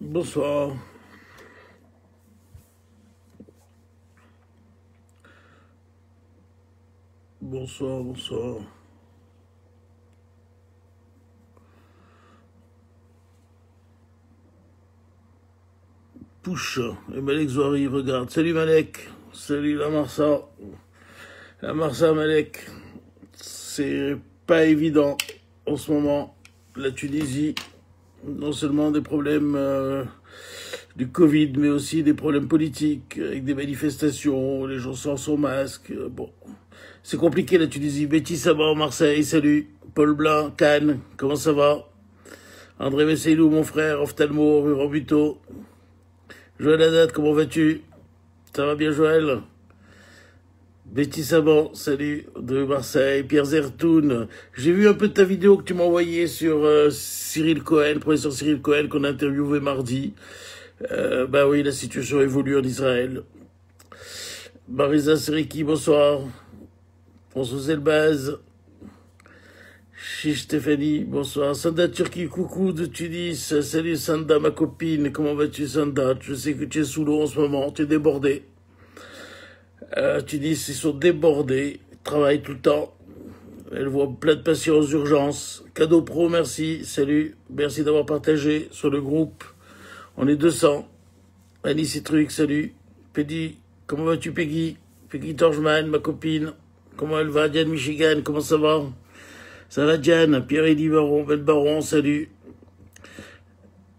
Bonsoir. Bonsoir, bonsoir. Pouche. Et Malek Zouari, regarde. Salut Malek. Salut la Marsa. La Marsa, Malek. C'est pas évident en ce moment. La Tunisie, non seulement des problèmes du Covid, mais aussi des problèmes politiques, avec des manifestations, les gens sans son masque. Bon, c'est compliqué la Tunisie. Betty Saban, Marseille, salut. Paul Blanc, Cannes, comment ça va? André Messeilou, mon frère, ophtalmo, rue Rambuteau. Joël Haddad, comment vas-tu? Ça va bien Joël? Betty Saban, salut, de Marseille. Pierre Zertoun, j'ai vu un peu de ta vidéo que tu m'as envoyée sur Cyril Cohen, professeur Cyril Cohen, qu'on a interviewé mardi. Bah oui, la situation évolue en Israël. Marisa Seriki, bonsoir. François Elbaz. Chiche Stéphanie, bonsoir. Sanda Turki, coucou de Tunis. Salut Sanda, ma copine. Comment vas-tu Sanda? Je sais que tu es sous l'eau en ce moment, tu es débordée. Tunis, ils sont débordés. Ils travaillent tout le temps. Elle voit plein de patients aux urgences. Cadeau Pro, merci. Salut. Merci d'avoir partagé sur le groupe. On est 200. Annie Citruc, salut. Peggy, comment vas-tu Peggy? Peggy Torgeman, ma copine. Comment elle va? Diane Michigan, comment ça va? Ça va Diane? Pierre-Élie Baron, Ben Baron, salut.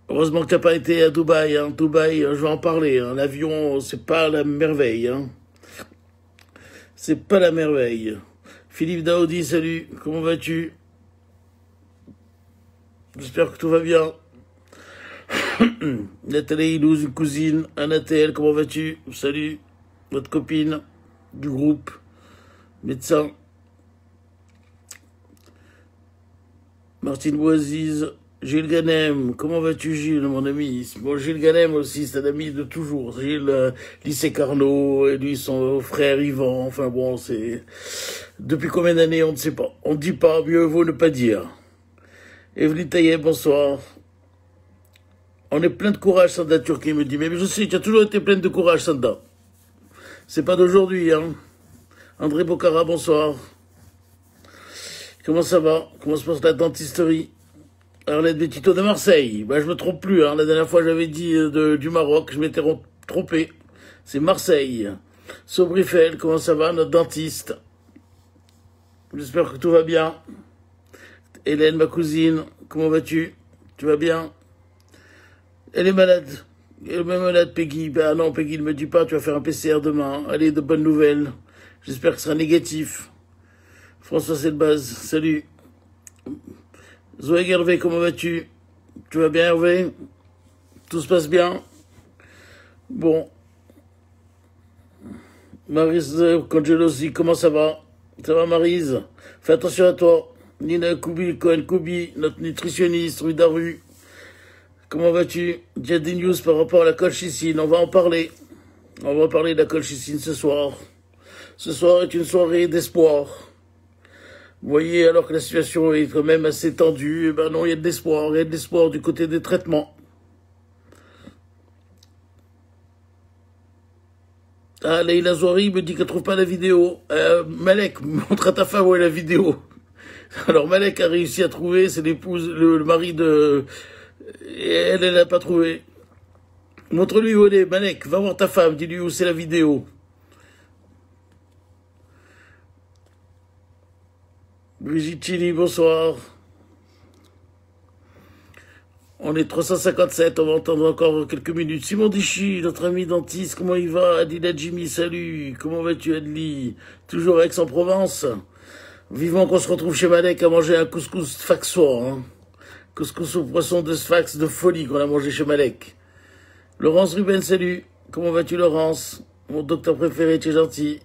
Heureusement que t'as pas été à Dubaï. Hein. Dubaï, je vais en parler. Hein. L'avion, c'est pas la merveille. Hein. C'est pas la merveille. Philippe Daoudi, salut. Comment vas-tu? J'espère que tout va bien. Nathalie Ilouz, une cousine. Anatel, comment vas-tu? Salut. Votre copine du groupe. Médecin. Martine Boisiz. Gilles Ganem, comment vas-tu Gilles, mon ami? Bon, Gilles Ganem aussi, c'est un ami de toujours. Gilles, lycée Carnot, et lui, son frère Yvan, enfin bon, c'est... Depuis combien d'années, on ne sait pas. On ne dit pas, mieux vaut ne pas dire. Evelyne Taillet, bonsoir. On est plein de courage, Sanda Turki me dit. Mais je sais, tu as toujours été pleine de courage, Sanda. C'est pas d'aujourd'hui, hein. André Bocara, bonsoir. Comment ça va? Comment se passe la dentisterie? Arlette Bétito de Marseille. Bah, je me trompe plus, hein. La dernière fois, j'avais dit du Maroc. Je m'étais trompé. C'est Marseille. Sobrifel, comment ça va, notre dentiste? J'espère que tout va bien. Hélène, ma cousine, comment vas-tu? Tu vas bien? Elle est malade. Elle est même malade, Peggy. Bah non, Peggy, ne me dis pas, tu vas faire un PCR demain. Allez, de bonnes nouvelles. J'espère que ce sera négatif. François Selbaz, salut. Zoé Hervé, comment vas-tu? Tu vas bien, Hervé? Tout se passe bien? Bon. Maryse Congelosi, comment ça va? Ça va, Maryse? Fais attention à toi. Nina Koubi, Cohen Koubi, notre nutritionniste, rue Daru. Comment vas-tu? Il y a des news par rapport à la colchicine. On va en parler. On va parler de la colchicine ce soir. Ce soir est une soirée d'espoir. Vous voyez, alors que la situation est quand même assez tendue, eh ben non, il y a de l'espoir. Il y a de l'espoir du côté des traitements. Ah, Leïla Zouari me dit qu'elle trouve pas la vidéo. Malek, montre à ta femme où est la vidéo. Alors Malek a réussi à trouver, c'est l'épouse, le mari de... Et elle n'a pas trouvé. Montre-lui où elle est, Malek, va voir ta femme, dis-lui où c'est la vidéo. Brigitte Chili, bonsoir. On est 357, on va entendre encore quelques minutes. Simon Dichy, notre ami dentiste, comment il va? Adila Jimmy, salut. Comment vas-tu, Adli? Toujours à Aix-en-Provence. Vivement qu'on se retrouve chez Malek à manger un couscous sfaxois. Hein. Couscous au poisson de Sfax de folie qu'on a mangé chez Malek. Laurence Ruben, salut. Comment vas-tu, Laurence? Mon docteur préféré, tu es gentil.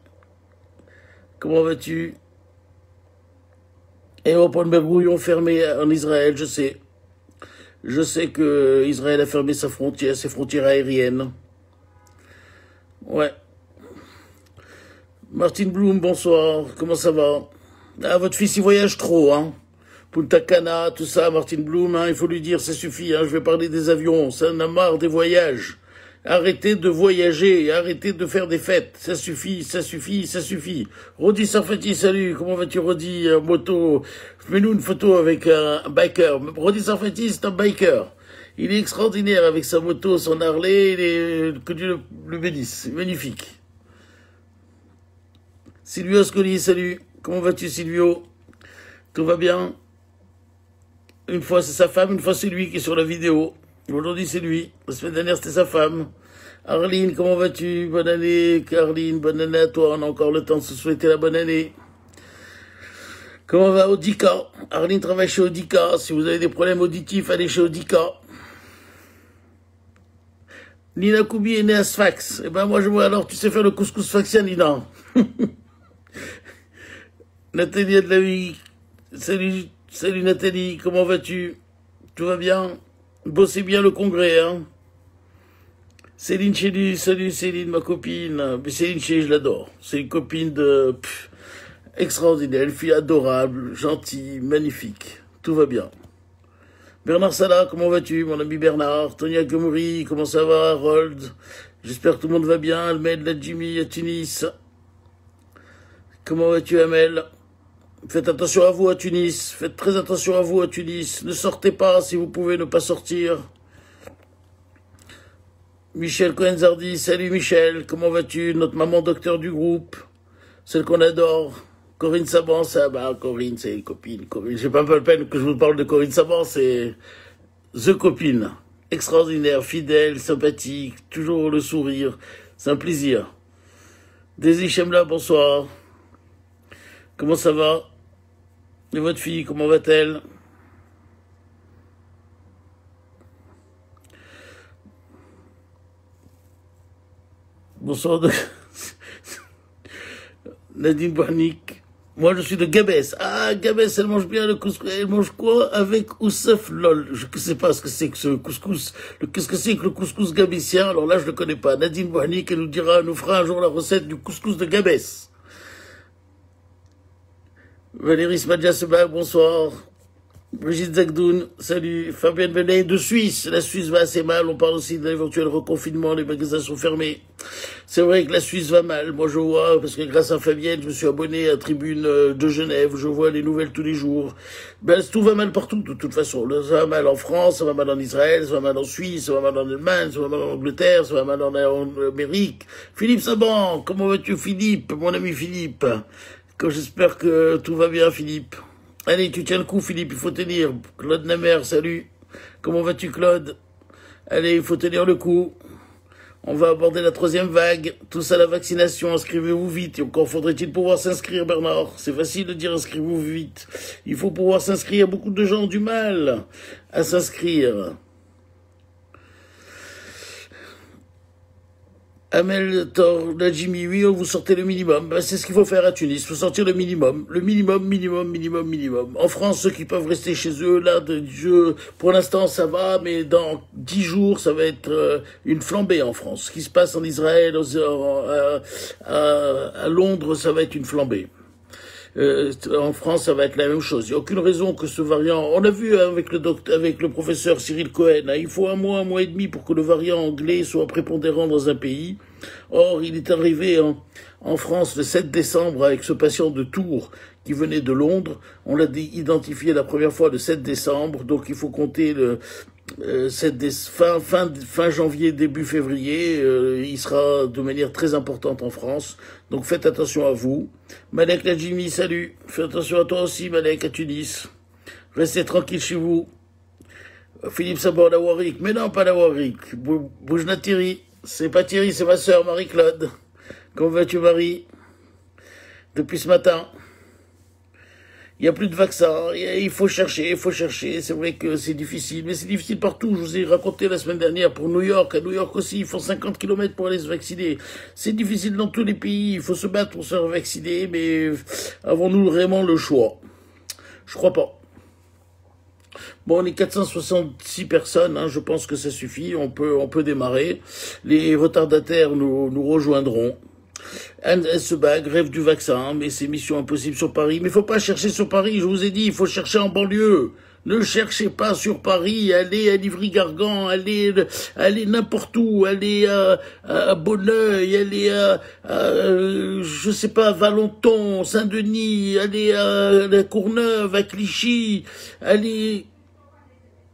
Comment vas-tu? Aéroport de Brouillon fermé en Israël, je sais. Je sais que Israël a fermé ses frontières aériennes. Ouais. Martine Bloom, bonsoir. Comment ça va? Ah, votre fils, il voyage trop, hein. Punta Cana, tout ça, Martin Bloom, hein, il faut lui dire, ça suffit, hein, je vais parler des avions, ça en a marre des voyages. Arrêtez de voyager, arrêtez de faire des fêtes, ça suffit, ça suffit, ça suffit. Rodi Sarfati, salut, comment vas-tu Rodi, moto, fais-nous une photo avec un biker. Rodi Sarfati, c'est un biker. Il est extraordinaire avec sa moto, son Harley, que Dieu le bénisse, c'est magnifique. Silvio Scoli, salut, comment vas-tu Silvio? Tout va bien? Une fois c'est sa femme, une fois c'est lui qui est sur la vidéo. Aujourd'hui c'est lui. La semaine dernière c'était sa femme. Arline, comment vas-tu? Bonne année, Carline, bonne année à toi. On a encore le temps de se souhaiter la bonne année. Comment va Audica? Arline travaille chez Audica. Si vous avez des problèmes auditifs, allez chez Audica. Nina Koubi est née à Sfax. Eh ben moi je vois alors, tu sais faire le couscous sfaxien, Nina. Nathalie de la vie. Salut. Salut Nathalie, comment vas-tu? Tout va bien? Bossez bien le congrès, hein? Céline Chélu, salut Céline, ma copine. Mais Céline Chélu, je l'adore. C'est une copine de... extraordinaire, une fille adorable, gentille, magnifique. Tout va bien. Bernard Salah, comment vas-tu, mon ami Bernard? Tonia Gomouri, comment ça va? Harold, j'espère que tout le monde va bien. Almed, la Jimmy, à Tunis. Comment vas-tu, Amel? Faites attention à vous à Tunis, faites très attention à vous à Tunis. Ne sortez pas si vous pouvez ne pas sortir. Michel Cohen-Zardi, salut Michel, comment vas-tu? Notre maman docteur du groupe, celle qu'on adore. Corinne Saban, ça, bah Corinne, c'est une copine. Corinne, j'ai pas la peine que je vous parle de Corinne Saban, c'est The Copine. Extraordinaire, fidèle, sympathique, toujours le sourire, c'est un plaisir. Daisy Chemla, bonsoir. Comment ça va? Et votre fille, comment va-t-elle? Bonsoir de... Nadine Barnick. Moi, je suis de Gabès. Ah, Gabès, elle mange bien le couscous. Elle mange quoi avec Oussef lol? Je ne sais pas ce que c'est que ce couscous. Qu'est-ce que c'est que le couscous gabésien? Alors là, je le connais pas. Nadine Barnick, elle nous fera un jour la recette du couscous de Gabès. Valérie Smadja-Seba, bonsoir. Brigitte Zagdoun, salut. Fabienne Benet de Suisse. La Suisse va assez mal. On parle aussi d'un éventuel reconfinement. Les magasins sont fermés. C'est vrai que la Suisse va mal. Moi, je vois, parce que grâce à Fabienne, je me suis abonné à Tribune de Genève. Je vois les nouvelles tous les jours. Ben, tout va mal partout, de toute façon. Ça va mal en France, ça va mal en Israël, ça va mal en Suisse, ça va mal en Allemagne, ça va mal en Angleterre, ça va mal en Amérique. Philippe Saban, comment vas-tu, Philippe? Mon ami Philippe. J'espère que tout va bien, Philippe. Allez, tu tiens le coup, Philippe, il faut tenir. Claude Namer, salut. Comment vas-tu, Claude? Allez, il faut tenir le coup. On va aborder la 3e vague. Tous à la vaccination, inscrivez-vous vite. Et encore faudrait-il pouvoir s'inscrire, Bernard. C'est facile de dire inscrivez-vous vite. Il faut pouvoir s'inscrire. Beaucoup de gens ont du mal à s'inscrire. Amel Tor, la Jimmy, oui, vous sortez le minimum. Ben, c'est ce qu'il faut faire à Tunis. Il faut sortir le minimum. Le minimum. En France, ceux qui peuvent rester chez eux, là, pour l'instant, ça va, mais dans 10 jours, ça va être une flambée en France. Ce qui se passe en Israël, à Londres, ça va être une flambée. En France, ça va être la même chose. Il n'y a aucune raison que ce variant... On l'a vu avec le professeur Cyril Cohen, hein, il faut un mois et demi pour que le variant anglais soit prépondérant dans un pays. Or, il est arrivé en France le 7 décembre avec ce patient de Tours qui venait de Londres. On l'a identifié la première fois le 7 décembre, donc il faut compter fin janvier, début février. Il sera de manière très importante en France. Donc faites attention à vous. Malek la Jimmy, salut. Fais attention à toi aussi, Malek, à Tunis. Restez tranquille chez vous. Philippe Sabor, la Warwick. Mais non, pas la Warwick. Boujna Thierry. C'est pas Thierry, c'est ma sœur, Marie-Claude. Comment vas-tu, Marie? Depuis ce matin. Il n'y a plus de vaccin, il faut chercher. C'est vrai que c'est difficile, mais c'est difficile partout. Je vous ai raconté la semaine dernière pour New York. À New York aussi, ils font 50 km pour aller se vacciner. C'est difficile dans tous les pays. Il faut se battre pour se faire vacciner, mais avons-nous vraiment le choix? Je crois pas. Bon, on est 466 personnes, hein, je pense que ça suffit. On peut démarrer. Les retardataires nous rejoindront. Elle se bat, grève du vaccin, mais c'est mission impossible sur Paris. Mais il faut pas chercher sur Paris, je vous ai dit, il faut chercher en banlieue. Ne cherchez pas sur Paris, allez à Livry-Gargan, allez n'importe où, allez à Bonneuil, allez je sais pas, Valenton, Saint-Denis, allez à la Courneuve, à Clichy, allez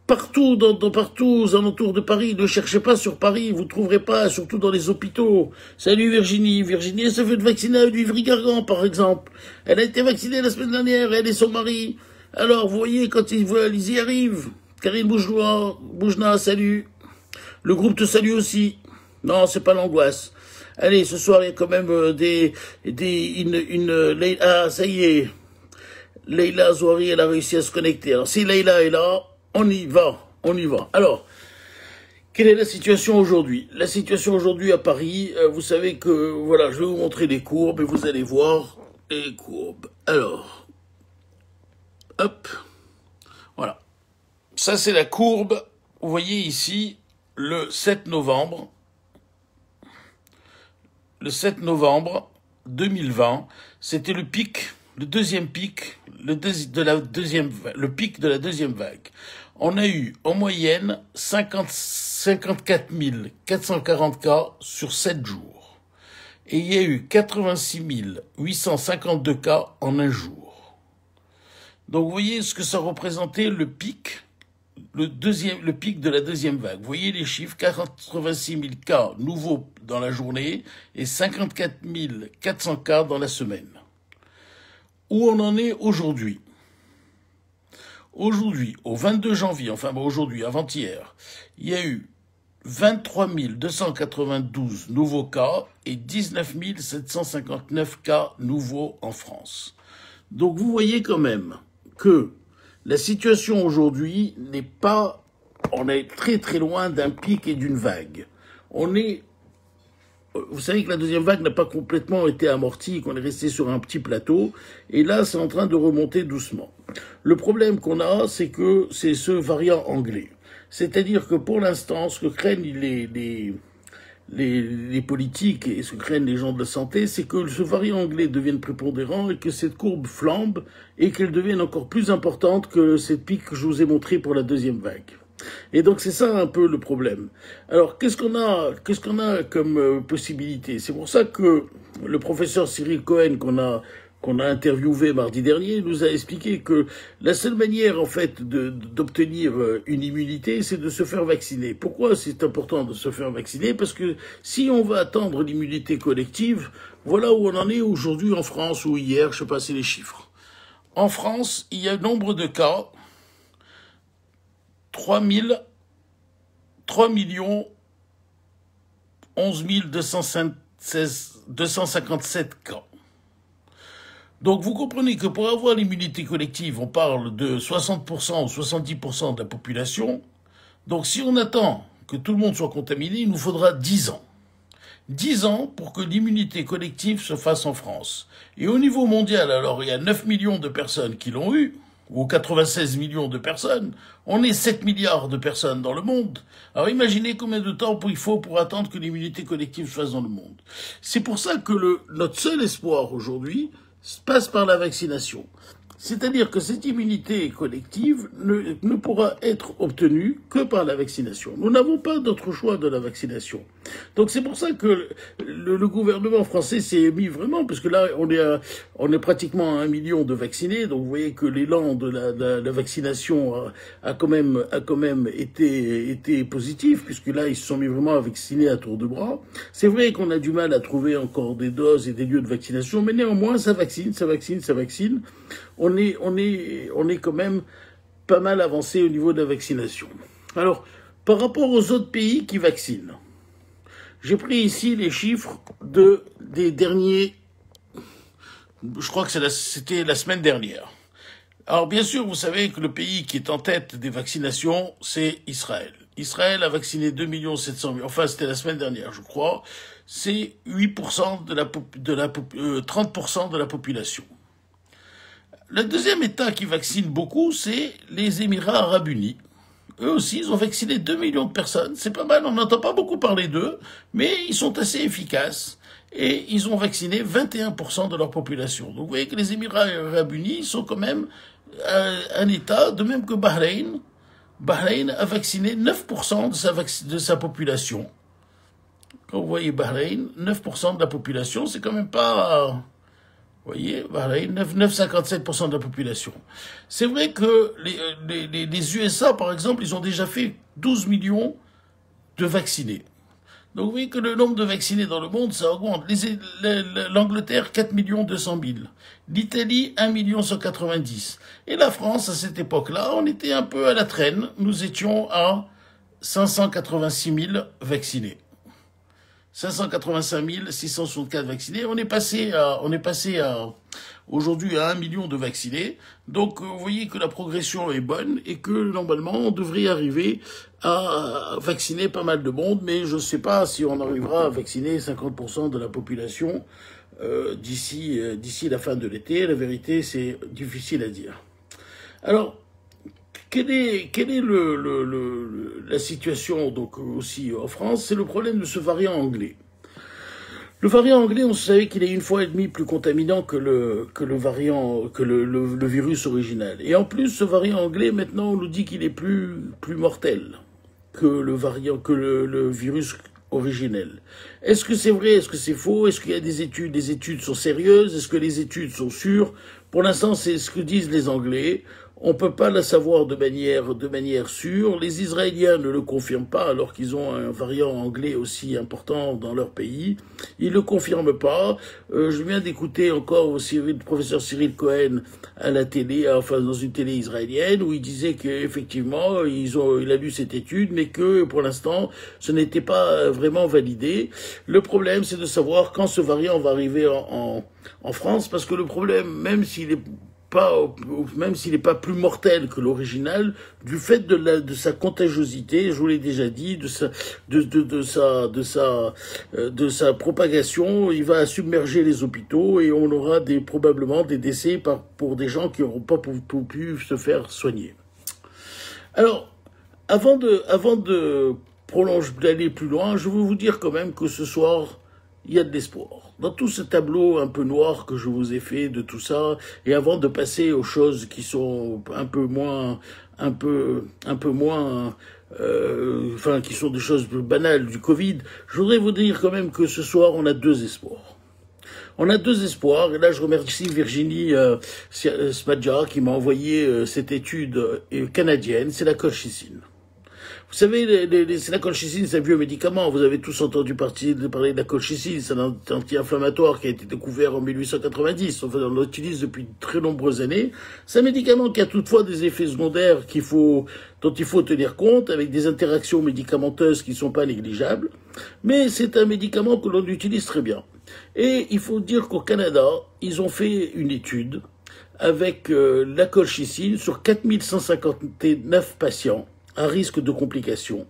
partout, partout aux alentours de Paris. Ne cherchez pas sur Paris, vous trouverez pas, surtout dans les hôpitaux. Salut Virginie. Virginie, elle se fait vacciner à Livry-Gargan, par exemple. Elle a été vaccinée la semaine dernière, elle et son mari. Alors, vous voyez, quand ils veulent, ils y arrivent. Karine Boujna, salut. Le groupe te salue aussi. Non, c'est pas l'angoisse. Allez, ce soir, il y a quand même ah, ça y est. Leïla Zouari, elle a réussi à se connecter. Alors, si Leïla est là, on y va. Alors, quelle est la situation aujourd'hui? La situation aujourd'hui à Paris, vous savez que, voilà, je vais vous montrer les courbes et vous allez voir les courbes. Alors, hop, voilà. Ça, c'est la courbe. Vous voyez ici, le 7 novembre. Le 7 novembre 2020, c'était le pic, le deuxième pic, le pic de la deuxième vague. On a eu, en moyenne, 54 440 cas sur 7 jours. Et il y a eu 86 852 cas en un jour. Donc, vous voyez ce que ça représentait le pic, le pic de la deuxième vague. Vous voyez les chiffres, 86 000 cas nouveaux dans la journée et 54 400 cas dans la semaine. Où on en est aujourd'hui? Aujourd'hui, au 22 janvier, aujourd'hui, avant-hier, il y a eu 23 292 nouveaux cas et 19 759 cas nouveaux en France. Donc, vous voyez quand même que la situation aujourd'hui n'est pas, on est très très loin d'un pic et d'une vague. Vous savez que la deuxième vague n'a pas complètement été amortie, qu'on est resté sur un petit plateau, et là c'est en train de remonter doucement. Le problème qu'on a, c'est que c'est ce variant anglais. C'est-à-dire que pour l'instant, ce que craignent les politiques et ce que craignent les gens de la santé, c'est que ce variant anglais devienne prépondérant et que cette courbe flambe et qu'elle devienne encore plus importante que cette pic que je vous ai montré pour la deuxième vague. Et donc c'est ça un peu le problème. Alors qu'est-ce qu'on a comme possibilité? C'est pour ça que le professeur Cyril Cohen qu'on a interviewé mardi dernier, nous a expliqué que la seule manière, en fait, d'obtenir une immunité, c'est de se faire vacciner. Pourquoi c'est important de se faire vacciner? Parce que si on va attendre l'immunité collective, voilà où on en est aujourd'hui en France ou hier, je sais pas, c'est les chiffres. En France, il y a nombre de cas, 3 11 257 cas. Donc vous comprenez que pour avoir l'immunité collective, on parle de 60% ou 70% de la population. Donc si on attend que tout le monde soit contaminé, il nous faudra 10 ans. 10 ans pour que l'immunité collective se fasse en France. Et au niveau mondial, alors il y a 9 millions de personnes qui l'ont eu, ou 96 millions de personnes. On est 7 milliards de personnes dans le monde. Alors imaginez combien de temps il faut pour attendre que l'immunité collective se fasse dans le monde. C'est pour ça que notre seul espoir aujourd'hui passe par la vaccination. C'est-à-dire que cette immunité collective ne pourra être obtenue que par la vaccination. Nous n'avons pas d'autre choix de la vaccination. Donc c'est pour ça que le gouvernement français s'est mis vraiment, parce que là on est pratiquement à 1 million de vaccinés, donc vous voyez que l'élan de la vaccination a quand même été positif, puisque là ils se sont mis vraiment à vacciner à tour de bras. C'est vrai qu'on a du mal à trouver encore des doses et des lieux de vaccination, mais néanmoins ça vaccine. On est quand même pas mal avancé au niveau de la vaccination. Alors, par rapport aux autres pays qui vaccinent, j'ai pris ici les chiffres des derniers, je crois que c'était la semaine dernière. Alors, bien sûr, vous savez que le pays qui est en tête des vaccinations, c'est Israël. Israël a vacciné 2 700 000, enfin, c'était la semaine dernière, je crois. C'est 30% de la population. Le deuxième État qui vaccine beaucoup, c'est les Émirats arabes unis. Eux aussi, ils ont vacciné 2 millions de personnes. C'est pas mal, on n'entend pas beaucoup parler d'eux, mais ils sont assez efficaces. et ils ont vacciné 21% de leur population. Donc vous voyez que les Émirats arabes unis sont quand même un État, de même que Bahreïn. Bahreïn a vacciné 9% de sa population. Quand vous voyez Bahreïn, 9% de la population, c'est quand même pas... Vous voyez, Bahreïn, 9,57% de la population. C'est vrai que les USA, par exemple, ils ont déjà fait 12 millions de vaccinés. Donc vous voyez que le nombre de vaccinés dans le monde, ça augmente. L'Angleterre, 4 200 000. L'Italie, 1 190 000. Et la France, à cette époque-là, on était un peu à la traîne. Nous étions à 586 000 vaccinés. 585 664 vaccinés. On est passé aujourd'hui à 1 million de vaccinés. Donc, vous voyez que la progression est bonne et que, normalement, on devrait arriver à vacciner pas mal de monde, mais je ne sais pas si on arrivera à vacciner 50% de la population d'ici la fin de l'été. La vérité, c'est difficile à dire. Alors, quelle est la situation donc aussi en France? C'est le problème de ce variant anglais. Le variant anglais, on savait qu'il est 1,5 fois plus contaminant que le virus original. Et en plus, ce variant anglais, maintenant, on nous dit qu'il est plus mortel que le virus originel. Est-ce que c'est vrai? Est-ce que c'est faux? Est-ce qu'il y a des études? Les études sont sérieuses? Est-ce que les études sont sûres? Pour l'instant, c'est ce que disent les Anglais. On peut pas la savoir de manière sûre. Les Israéliens ne le confirment pas, alors qu'ils ont un variant anglais aussi important dans leur pays. Ils le confirment pas. Je viens d'écouter encore aussi le professeur Cyril Cohen à la télé, enfin dans une télé israélienne, où il disait qu'effectivement, il a lu cette étude, mais que pour l'instant, ce n'était pas vraiment validé. Le problème, c'est de savoir quand ce variant va arriver en France, parce que le problème, même s'il n'est pas plus mortel que l'original, du fait de sa contagiosité, je vous l'ai déjà dit, de sa propagation, il va submerger les hôpitaux et on aura probablement des décès pour des gens qui n'auront pas pu se faire soigner. Alors, avant d'aller plus loin, je veux vous dire quand même que ce soir, il y a de l'espoir. Dans tout ce tableau un peu noir que je vous ai fait de tout ça, et avant de passer aux choses qui sont qui sont des choses banales du Covid, je voudrais vous dire quand même que ce soir, on a deux espoirs. On a deux espoirs, et là je remercie Virginie Smadja qui m'a envoyé cette étude canadienne, c'est la colchicine. Vous savez, c'est la colchicine, c'est un vieux médicament. Vous avez tous entendu parler de la colchicine. C'est un anti-inflammatoire qui a été découvert en 1890. Enfin, on l'utilise depuis de très nombreuses années. C'est un médicament qui a toutefois des effets secondaires dont il faut tenir compte, avec des interactions médicamenteuses qui ne sont pas négligeables. Mais c'est un médicament que l'on utilise très bien. Et il faut dire qu'au Canada, ils ont fait une étude avec la colchicine sur 4159 patients à risque de complications,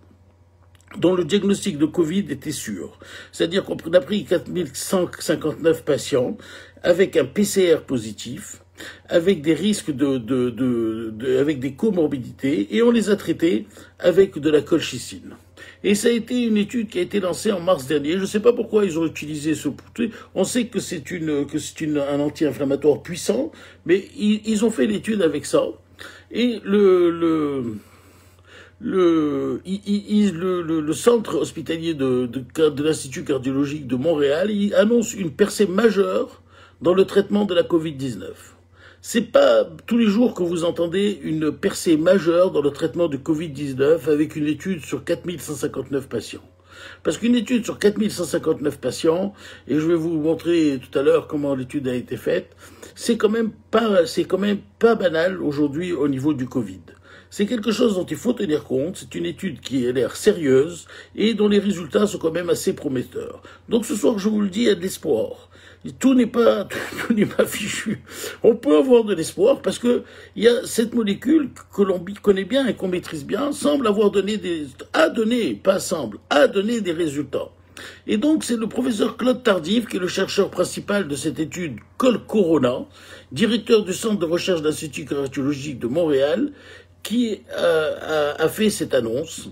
dont le diagnostic de Covid était sûr. C'est-à-dire qu'on a pris 4159 patients avec un PCR positif, avec des risques avec des comorbidités, et on les a traités avec de la colchicine. Et ça a été une étude qui a été lancée en mars dernier. Je ne sais pas pourquoi ils ont utilisé ce truc. On sait que c'est un anti-inflammatoire puissant, mais ils ont fait l'étude avec ça. Et le centre hospitalier de l'Institut cardiologique de Montréal, il annonce une percée majeure dans le traitement de la Covid-19. C'est pas tous les jours que vous entendez une percée majeure dans le traitement de Covid-19 avec une étude sur 4159 patients. Parce qu'une étude sur 4159 patients, et je vais vous montrer tout à l'heure comment l'étude a été faite, c'est quand même pas banal aujourd'hui au niveau du Covid. C'est quelque chose dont il faut tenir compte, c'est une étude qui a l'air sérieuse et dont les résultats sont quand même assez prometteurs. Donc ce soir, je vous le dis, il y a de l'espoir. Tout n'est pas fichu. On peut avoir de l'espoir parce que il y a cette molécule que l'on connaît bien et qu'on maîtrise bien, semble avoir donné des résultats. Et donc, c'est le professeur Claude Tardif, qui est le chercheur principal de cette étude Corona, directeur du centre de recherche de l'Institut cardiologique de Montréal, qui a fait cette annonce.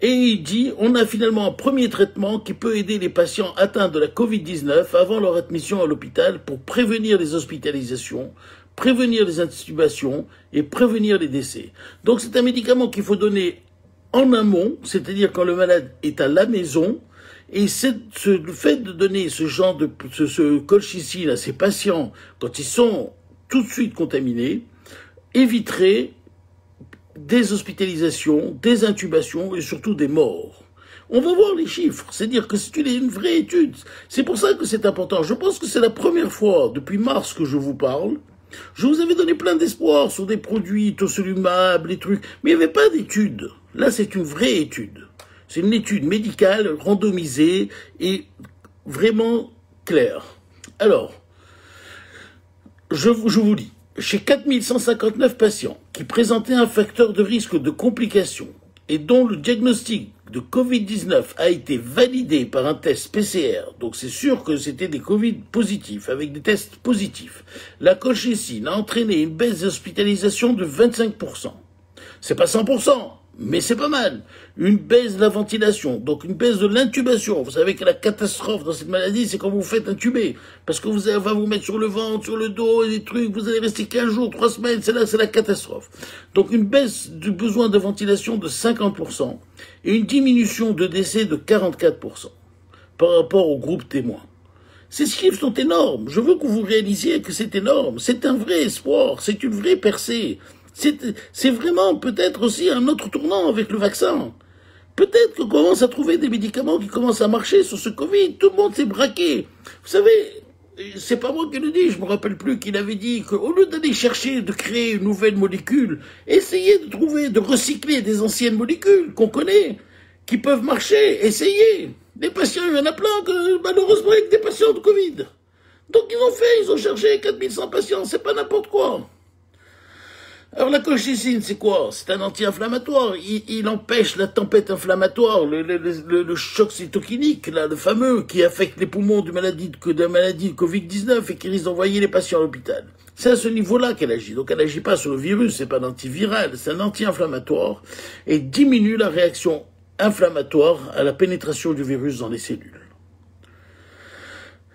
Et il dit, on a finalement un premier traitement qui peut aider les patients atteints de la Covid-19 avant leur admission à l'hôpital pour prévenir les hospitalisations, prévenir les intubations et prévenir les décès. Donc c'est un médicament qu'il faut donner en amont, c'est-à-dire quand le malade est à la maison, et le fait de donner ce genre de ce colchicine à ces patients quand ils sont tout de suite contaminés, éviterait des hospitalisations, des intubations et surtout des morts. On va voir les chiffres, c'est-à-dire que c'est une vraie étude. C'est pour ça que c'est important. Je pense que c'est la première fois depuis mars que je vous parle. Je vous avais donné plein d'espoir sur des produits tosolumables, des trucs, mais il n'y avait pas d'étude. Là, c'est une vraie étude. C'est une étude médicale, randomisée et vraiment claire. Alors, je vous lis. Chez 4159 patients qui présentaient un facteur de risque de complications et dont le diagnostic de Covid-19 a été validé par un test PCR, donc c'est sûr que c'était des Covid positifs, avec des tests positifs, la colchicine a entraîné une baisse d'hospitalisation de 25%. C'est pas 100%. Mais c'est pas mal. Une baisse de la ventilation, donc une baisse de l'intubation. Vous savez que la catastrophe dans cette maladie, c'est quand vous faites intuber. Parce que on va vous mettre sur le ventre, sur le dos, et des trucs, vous allez rester 15 jours, 3 semaines, c'est la catastrophe. Donc une baisse du besoin de ventilation de 50% et une diminution de décès de 44% par rapport au groupe témoin. Ces chiffres sont énormes. Je veux que vous réalisiez que c'est énorme. C'est un vrai espoir, c'est une vraie percée. C'est vraiment peut-être aussi un autre tournant avec le vaccin. Peut-être qu'on commence à trouver des médicaments qui commencent à marcher sur ce Covid. Tout le monde s'est braqué. Vous savez, c'est pas moi qui le dis, je me rappelle plus qu'il avait dit qu'au lieu d'aller chercher de créer une nouvelle molécule, essayez de trouver, de recycler des anciennes molécules qu'on connaît, qui peuvent marcher. Essayez. Les patients, il y en a plein, malheureusement, avec des patients de Covid. Donc ils ont cherché 4100 patients, c'est pas n'importe quoi. Alors la colchicine, c'est quoi? C'est un anti-inflammatoire. Il empêche la tempête inflammatoire, le choc cytokinique, là, le fameux, qui affecte les poumons de la maladie de Covid-19 et qui risque d'envoyer les patients à l'hôpital. C'est à ce niveau-là qu'elle agit. Donc elle agit pas sur le virus, c'est pas un antiviral, c'est un anti-inflammatoire et diminue la réaction inflammatoire à la pénétration du virus dans les cellules.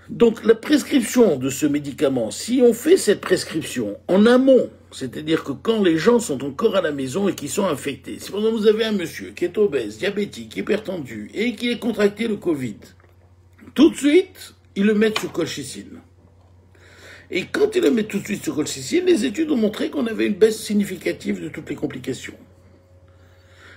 Donc la prescription de ce médicament, si on fait cette prescription en amont, c'est-à-dire que quand les gens sont encore à la maison et qui sont infectés, si par exemple vous avez un monsieur qui est obèse, diabétique, hypertendu et qui a contracté le Covid, tout de suite, ils le mettent sous colchicine. Et quand ils le mettent tout de suite sous colchicine, les études ont montré qu'on avait une baisse significative de toutes les complications.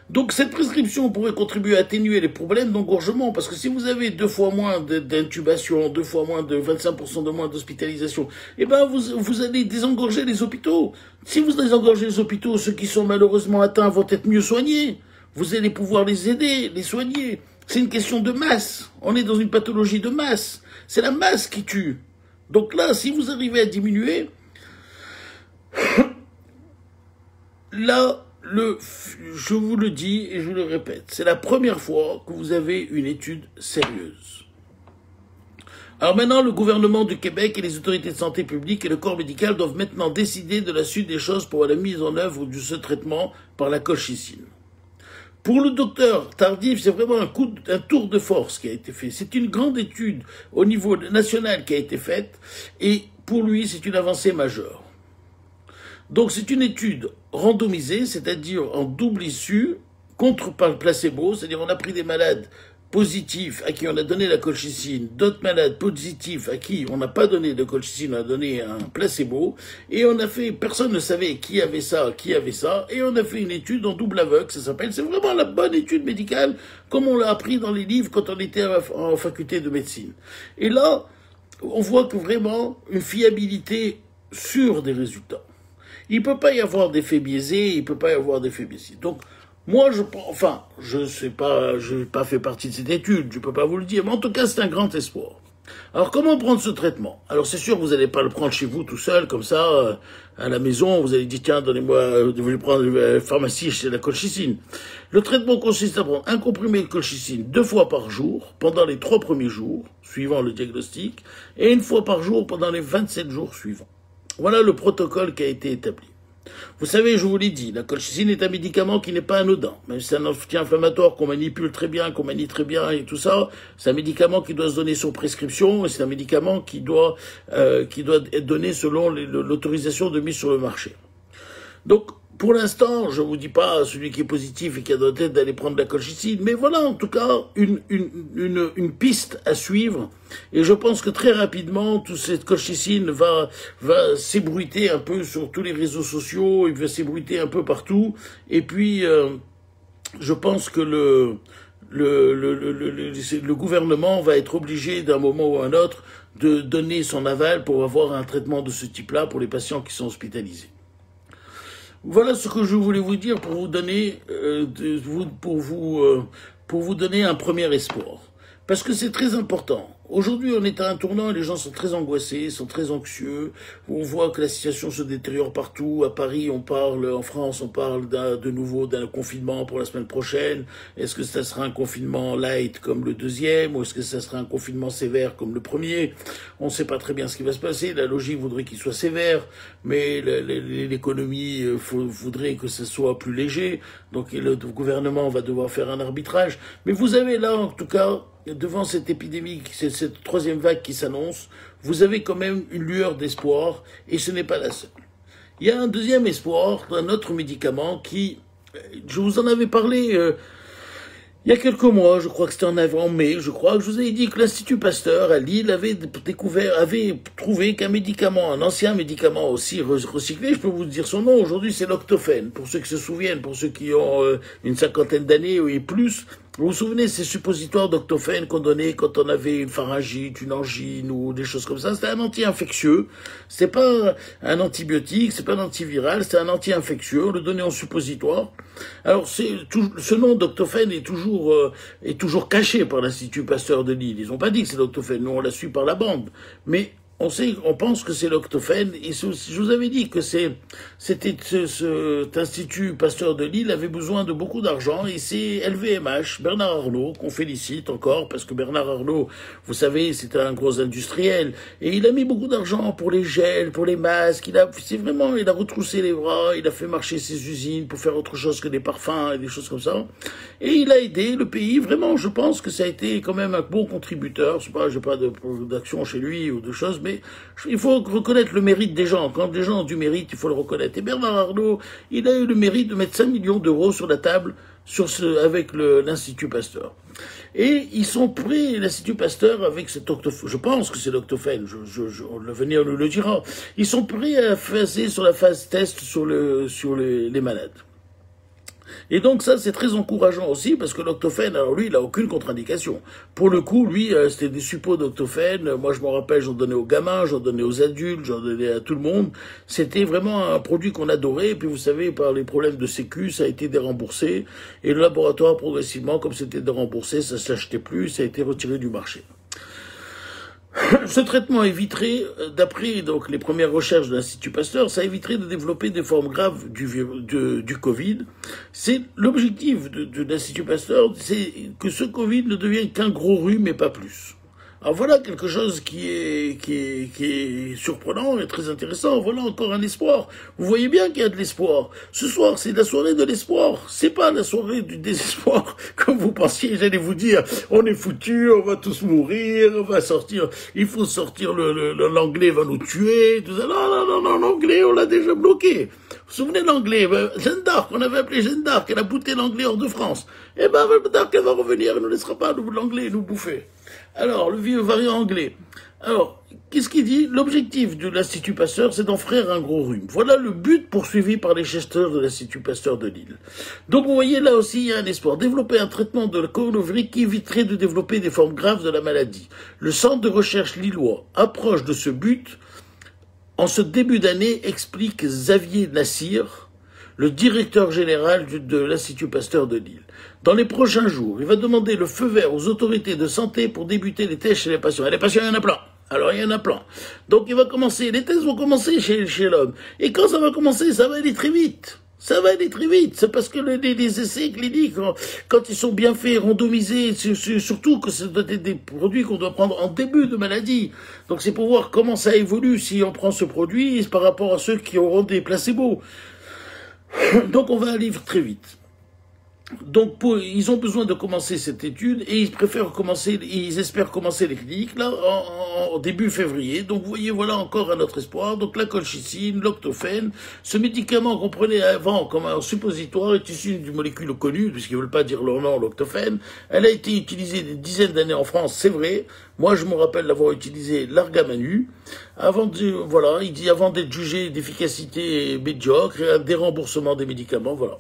Donc cette prescription pourrait contribuer à atténuer les problèmes d'engorgement, parce que si vous avez 2 fois moins d'intubation, 2 fois moins de 25% de moins d'hospitalisation, eh ben vous allez désengorger les hôpitaux. Si vous désengorgez les hôpitaux, ceux qui sont malheureusement atteints vont être mieux soignés. Vous allez pouvoir les aider, les soigner. C'est une question de masse. On est dans une pathologie de masse. C'est la masse qui tue. Donc là, si vous arrivez à diminuer, là, je vous le dis et je vous le répète, c'est la première fois que vous avez une étude sérieuse. Alors maintenant, le gouvernement du Québec et les autorités de santé publique et le corps médical doivent maintenant décider de la suite des choses pour la mise en œuvre de ce traitement par la colchicine. Pour le docteur Tardif, c'est vraiment un tour de force qui a été fait. C'est une grande étude au niveau national qui a été faite et pour lui, c'est une avancée majeure. Donc c'est une étude randomisée, c'est-à-dire en double issue, contre par le placebo, c'est-à-dire on a pris des malades positifs à qui on a donné la colchicine, d'autres malades positifs à qui on n'a pas donné de colchicine, on a donné un placebo, et on a fait, personne ne savait qui avait ça, et on a fait une étude en double aveugle, ça s'appelle, c'est vraiment la bonne étude médicale, comme on l'a appris dans les livres quand on était en faculté de médecine. Et là, on voit que vraiment une fiabilité sûre des résultats. Il peut pas y avoir d'effet biaisé, il peut pas y avoir d'effet biaisé. Donc, moi, je sais pas, je n'ai pas fait partie de cette étude, je peux pas vous le dire, mais en tout cas, c'est un grand espoir. Alors, comment prendre ce traitement? Alors, c'est sûr que vous n'allez pas le prendre chez vous tout seul, comme ça, à la maison, vous allez dire, tiens, donnez-moi, vous devez le prendre à la pharmacie, chez la colchicine. Le traitement consiste à prendre un comprimé de colchicine 2 fois par jour, pendant les 3 premiers jours, suivant le diagnostic, et 1 fois par jour pendant les 27 jours suivants. Voilà le protocole qui a été établi. Vous savez, je vous l'ai dit, la colchicine est un médicament qui n'est pas anodin. Même si c'est un anti-inflammatoire qu'on manipule très bien, qu'on manie très bien et tout ça, c'est un médicament qui doit se donner sur prescription et c'est un médicament qui doit être donné selon l'autorisation de mise sur le marché. Donc, pour l'instant, je vous dis pas celui qui est positif et qui a dans la tête d'aller prendre la colchicine, mais voilà en tout cas une piste à suivre. Et je pense que très rapidement, toute cette colchicine va s'ébruiter un peu sur tous les réseaux sociaux, il va s'ébruiter un peu partout. Et puis, je pense que le gouvernement va être obligé d'un moment ou un autre de donner son aval pour avoir un traitement de ce type-là pour les patients qui sont hospitalisés. Voilà ce que je voulais vous dire pour vous donner, pour vous donner un premier espoir. Parce que c'est très important. Aujourd'hui, on est à un tournant et les gens sont très angoissés, sont très anxieux. On voit que la situation se détériore partout. À Paris, on parle, en France, on parle de nouveau d'un confinement pour la semaine prochaine. Est-ce que ça sera un confinement light comme le deuxième ou est-ce que ça sera un confinement sévère comme le premier? On ne sait pas très bien ce qui va se passer. La logique voudrait qu'il soit sévère, mais l'économie voudrait que ce soit plus léger. Donc le gouvernement va devoir faire un arbitrage. Mais vous avez là, en tout cas, devant cette épidémie, cette troisième vague qui s'annonce, vous avez quand même une lueur d'espoir, et ce n'est pas la seule. Il y a un deuxième espoir d'un autre médicament qui, je vous en avais parlé il y a quelques mois, je crois que c'était en mai, je crois que je vous avais dit que l'Institut Pasteur à Lille avait trouvé qu'un médicament, un ancien médicament aussi recyclé, je peux vous dire son nom, aujourd'hui c'est l'Octofène, pour ceux qui se souviennent, pour ceux qui ont une cinquantaine d'années et plus. Vous vous souvenez, ces suppositoires d'Octofène qu'on donnait quand on avait une pharyngite, une angine ou des choses comme ça, c'était un anti-infectieux. C'est pas un antibiotique, c'est pas un antiviral, c'est un anti-infectieux. On le donnait en suppositoire. Alors, ce nom d'Octofène est toujours caché par l'Institut Pasteur de Lille. Ils ont pas dit que c'est l'Octofène. Nous, on l'a su par la bande. Mais on pense que c'est l'Octofène, et je vous avais dit que cet Institut Pasteur de Lille avait besoin de beaucoup d'argent, et c'est LVMH, Bernard Arnault, qu'on félicite encore, parce que Bernard Arnault, vous savez, c'était un gros industriel, et il a mis beaucoup d'argent pour les gels, pour les masques, il a retroussé les bras, il a fait marcher ses usines pour faire autre chose que des parfums et des choses comme ça, et il a aidé le pays, vraiment, je pense que ça a été quand même un bon contributeur, j'ai pas d'action chez lui ou de choses, mais il faut reconnaître le mérite des gens. Quand des gens ont du mérite, il faut le reconnaître. Et Bernard Arnault, il a eu le mérite de mettre 5 millions d'euros sur la table avec l'Institut Pasteur. Et ils sont prêts, l'Institut Pasteur, avec cet octofène, je pense que c'est l'octofène, l'avenir nous le dira, ils sont prêts à passer sur la phase test sur les malades. Et donc ça, c'est très encourageant aussi, parce que l'Octofène, alors lui, il a aucune contre-indication. Pour le coup, lui, c'était des suppos d'Octofène. Moi, je me rappelle, j'en donnais aux gamins, j'en donnais aux adultes, j'en donnais à tout le monde. C'était vraiment un produit qu'on adorait. Et puis, vous savez, par les problèmes de sécu, ça a été déremboursé. Et le laboratoire, progressivement, comme c'était déremboursé, ça ne s'achetait plus, ça a été retiré du marché. Ce traitement éviterait, d'après donc les premières recherches de l'Institut Pasteur, ça éviterait de développer des formes graves du Covid. C'est l'objectif de l'Institut Pasteur, c'est que ce Covid ne devienne qu'un gros rhume et pas plus. Alors voilà quelque chose qui est surprenant et très intéressant. Voilà encore un espoir. Vous voyez bien qu'il y a de l'espoir. Ce soir, c'est la soirée de l'espoir. C'est pas la soirée du désespoir, comme vous pensiez. J'allais vous dire, on est foutus, on va tous mourir, on va sortir, il faut sortir, l'anglais va nous tuer, tout ça. Non, l'anglais, on l'a déjà bloqué. Vous vous souvenez de l'anglais? Jeanne d'Arc, on avait appelé Jeanne d'Arc, elle a bouté l'anglais hors de France. Eh ben, Jeanne d'Arc, elle va revenir, elle ne laissera pas l'anglais nous bouffer. Alors, le vieux variant anglais. Alors, qu'est-ce qu'il dit? L'objectif de l'Institut Pasteur, c'est d'en faire un gros rhume. Voilà le but poursuivi par les chercheurs de l'Institut Pasteur de Lille. Donc, vous voyez, là aussi, il y a un espoir. Développer un traitement de la coronavirus qui éviterait de développer des formes graves de la maladie. Le centre de recherche lillois approche de ce but en ce début d'année, explique Xavier Nassir, le directeur général de l'Institut Pasteur de Lille. Dans les prochains jours, il va demander le feu vert aux autorités de santé pour débuter les tests chez les patients. Et les patients, il y en a plein. Alors, il y en a plein. Donc, les tests vont commencer chez l'homme. Et quand ça va commencer, ça va aller très vite. Ça va aller très vite. C'est parce que les essais cliniques, quand ils sont bien faits, randomisés, surtout que ça doit être des produits qu'on doit prendre en début de maladie. Donc, c'est pour voir comment ça évolue si on prend ce produit par rapport à ceux qui auront des placebos. Donc on va aller très vite. Donc, ils ont besoin de commencer cette étude et ils espèrent commencer les cliniques là en début février. Donc, vous voyez, voilà encore un autre espoir. Donc, la colchicine, l'octophène, ce médicament qu'on prenait avant comme un suppositoire est issu d'une molécule connue, puisqu'ils ne veulent pas dire leur nom, l'octophène. Elle a été utilisée des dizaines d'années en France, c'est vrai. Moi, je me rappelle l'avoir utilisé l'Argamanu. Il dit avant d'être jugé d'efficacité médiocre et un déremboursement des médicaments, voilà.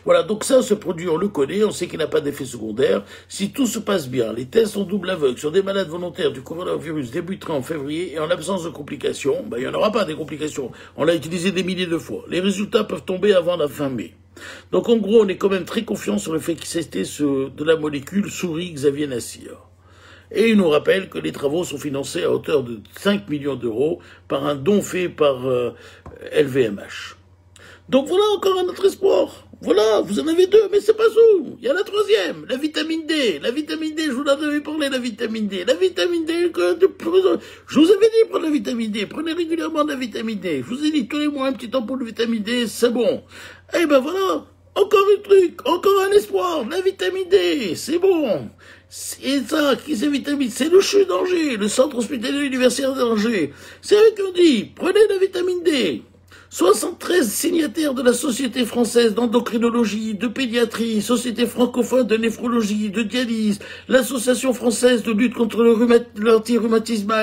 Voilà, donc ça, ce produit, on le connaît, on sait qu'il n'a pas d'effet secondaire. Si tout se passe bien, les tests en double aveugle sur des malades volontaires du coronavirus débuteraient en février et en l'absence de complications, il n'y en aura pas des complications. On l'a utilisé des milliers de fois. Les résultats peuvent tomber avant la fin mai. Donc en gros, on est quand même très confiant sur le fait qu'il s'était de la molécule souris Xavier Nassir. Et il nous rappelle que les travaux sont financés à hauteur de 5 millions d'euros par un don fait par LVMH. Donc voilà encore un autre espoir. Voilà, vous en avez deux, mais c'est pas tout. Il y a la troisième, la vitamine D. La vitamine D, je vous en avais parlé, la vitamine D. La vitamine D, je vous avais dit prendre la vitamine D. Prenez régulièrement de la vitamine D. Je vous ai dit tous les mois un petit ampoule de vitamine D, c'est bon. Eh ben voilà, encore un truc, encore un espoir. La vitamine D, c'est bon. C'est ça, qui c'est vitamine, c'est le CHU d'Angers, le centre hospitalier universitaire d'Angers. C'est eux qui ont dit, prenez la vitamine D. 73 signataires de la Société française d'endocrinologie, de pédiatrie, Société francophone de néphrologie, de dialyse, l'Association française de lutte contre l'antirhumatisme,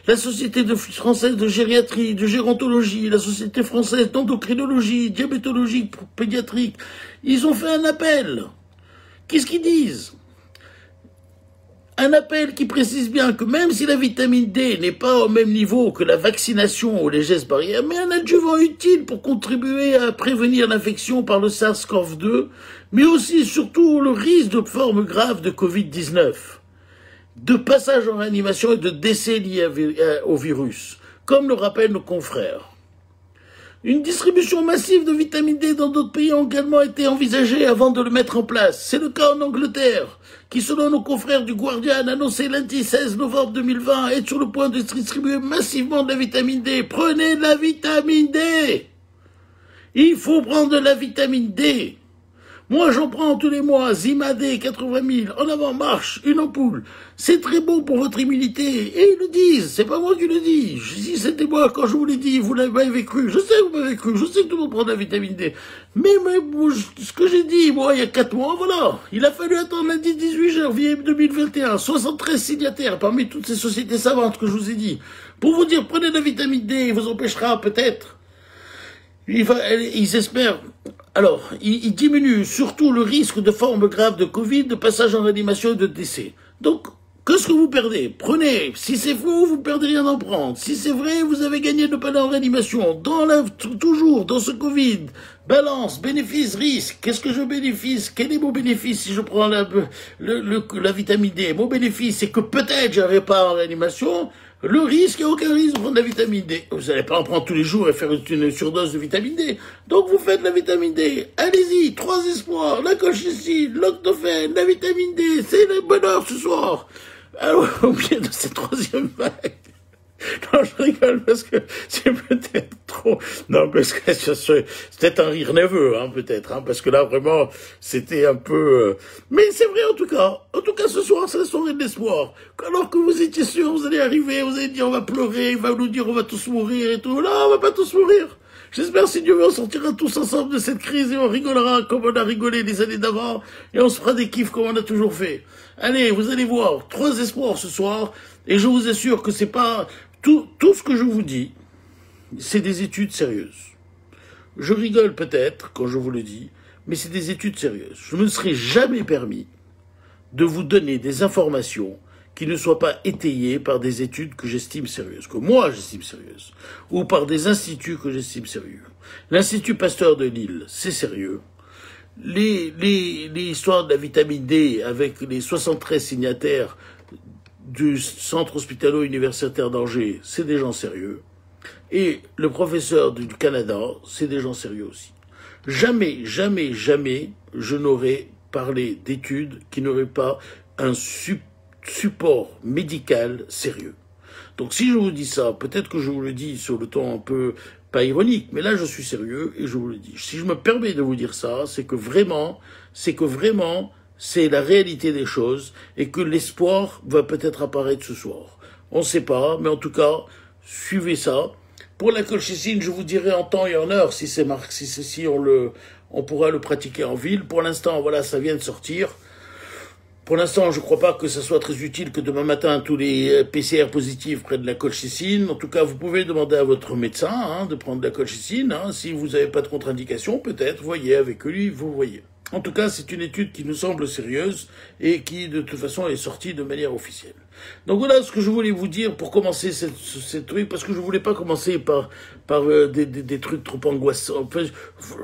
la Société française de gériatrie, de gérontologie, la Société française d'endocrinologie, diabétologie pédiatrique. Ils ont fait un appel. Qu'est-ce qu'ils disent ? Un appel qui précise bien que même si la vitamine D n'est pas au même niveau que la vaccination ou les gestes barrières, mais un adjuvant utile pour contribuer à prévenir l'infection par le SARS-CoV-2, mais aussi surtout le risque de formes graves de Covid-19, de passage en réanimation et de décès liés au virus, comme le rappellent nos confrères. Une distribution massive de vitamine D dans d'autres pays a également été envisagée avant de le mettre en place. C'est le cas en Angleterre, qui selon nos confrères du Guardian annoncé lundi 16 novembre 2020 est sur le point de distribuer massivement de la vitamine D. Prenez de la vitamine D. Il faut prendre de la vitamine D. Moi, j'en prends tous les mois, Zimadé, 80 000, en avant, marche, une ampoule. C'est très bon pour votre immunité. Et ils le disent, c'est pas moi qui le dis. Si c'était moi, quand je vous l'ai dit, vous m'avez cru. Je sais que vous m'avez cru, je sais que tout le monde prend de la vitamine D. Mais ce que j'ai dit, moi, il y a 4 mois, voilà. Il a fallu attendre lundi 18 janvier 2021, 73 signataires parmi toutes ces sociétés savantes que je vous ai dit. Pour vous dire, prenez de la vitamine D, il vous empêchera peut-être. Ils espèrent. Alors, ils diminuent surtout le risque de formes graves de Covid, de passage en réanimation et de décès. Donc, qu'est-ce que vous perdez? Prenez. Si c'est faux, vous ne perdez rien d'en prendre. Si c'est vrai, vous avez gagné de pas aller en réanimation. Toujours, dans ce Covid, balance, bénéfice, risque. Qu'est-ce que je bénéficie? Quel est mon bénéfice si je prends la vitamine D? Mon bénéfice, c'est que peut-être j'arrive pas en réanimation. Le risque, il n'y a aucun risque de prendre de la vitamine D. Vous n'allez pas en prendre tous les jours et faire une surdose de vitamine D. Donc vous faites la vitamine D. Allez-y, 3 espoirs, la colchicine, l'octophène, la vitamine D. C'est le bonheur ce soir. Alors, au milieu de cette troisième vague. Non, je rigole parce que c'est peut-être trop. Non, parce que c'est peut-être un rire nerveux, hein, peut-être, hein, parce que là vraiment, c'était un peu. Mais c'est vrai en tout cas. En tout cas, ce soir, c'est la soirée de l'espoir. Alors que vous étiez sûr, vous allez arriver, vous allez dire, on va pleurer, il va nous dire, on va tous mourir et tout. Là, on va pas tous mourir. J'espère, si Dieu veut, on sortira tous ensemble de cette crise et on rigolera comme on a rigolé les années d'avant et on se fera des kiffs comme on a toujours fait. Allez, vous allez voir, 3 espoirs ce soir et je vous assure que c'est pas. Tout ce que je vous dis, c'est des études sérieuses. Je rigole peut-être quand je vous le dis, mais c'est des études sérieuses. Je ne me serais jamais permis de vous donner des informations qui ne soient pas étayées par des études que j'estime sérieuses, que moi j'estime sérieuses, ou par des instituts que j'estime sérieux. L'Institut Pasteur de Lille, c'est sérieux. Les histoires de la vitamine D avec les 73 signataires du centre hospitalo-universitaire d'Angers, c'est des gens sérieux. Et le professeur du Canada, c'est des gens sérieux aussi. Jamais, jamais, jamais, je n'aurais parlé d'études qui n'auraient pas un support médical sérieux. Donc si je vous dis ça, peut-être que je vous le dis sur le ton un peu pas ironique, mais là je suis sérieux et je vous le dis. Si je me permets de vous dire ça, c'est que vraiment, c'est la réalité des choses et que l'espoir va peut-être apparaître ce soir. On ne sait pas, mais en tout cas, suivez ça. Pour la colchicine, je vous dirai en temps et en heure si c'est marqué, si on pourra le pratiquer en ville. Pour l'instant, voilà, ça vient de sortir. Pour l'instant, je ne crois pas que ce soit très utile que demain matin, tous les PCR positifs prennent de la colchicine. En tout cas, vous pouvez demander à votre médecin de prendre de la colchicine. Si vous n'avez pas de contre-indication, peut-être, voyez avec lui, vous voyez. En tout cas, c'est une étude qui nous semble sérieuse et qui, de toute façon, est sortie de manière officielle. Donc voilà ce que je voulais vous dire pour commencer cette truc, parce que je voulais pas commencer par des trucs trop angoissants. Enfin,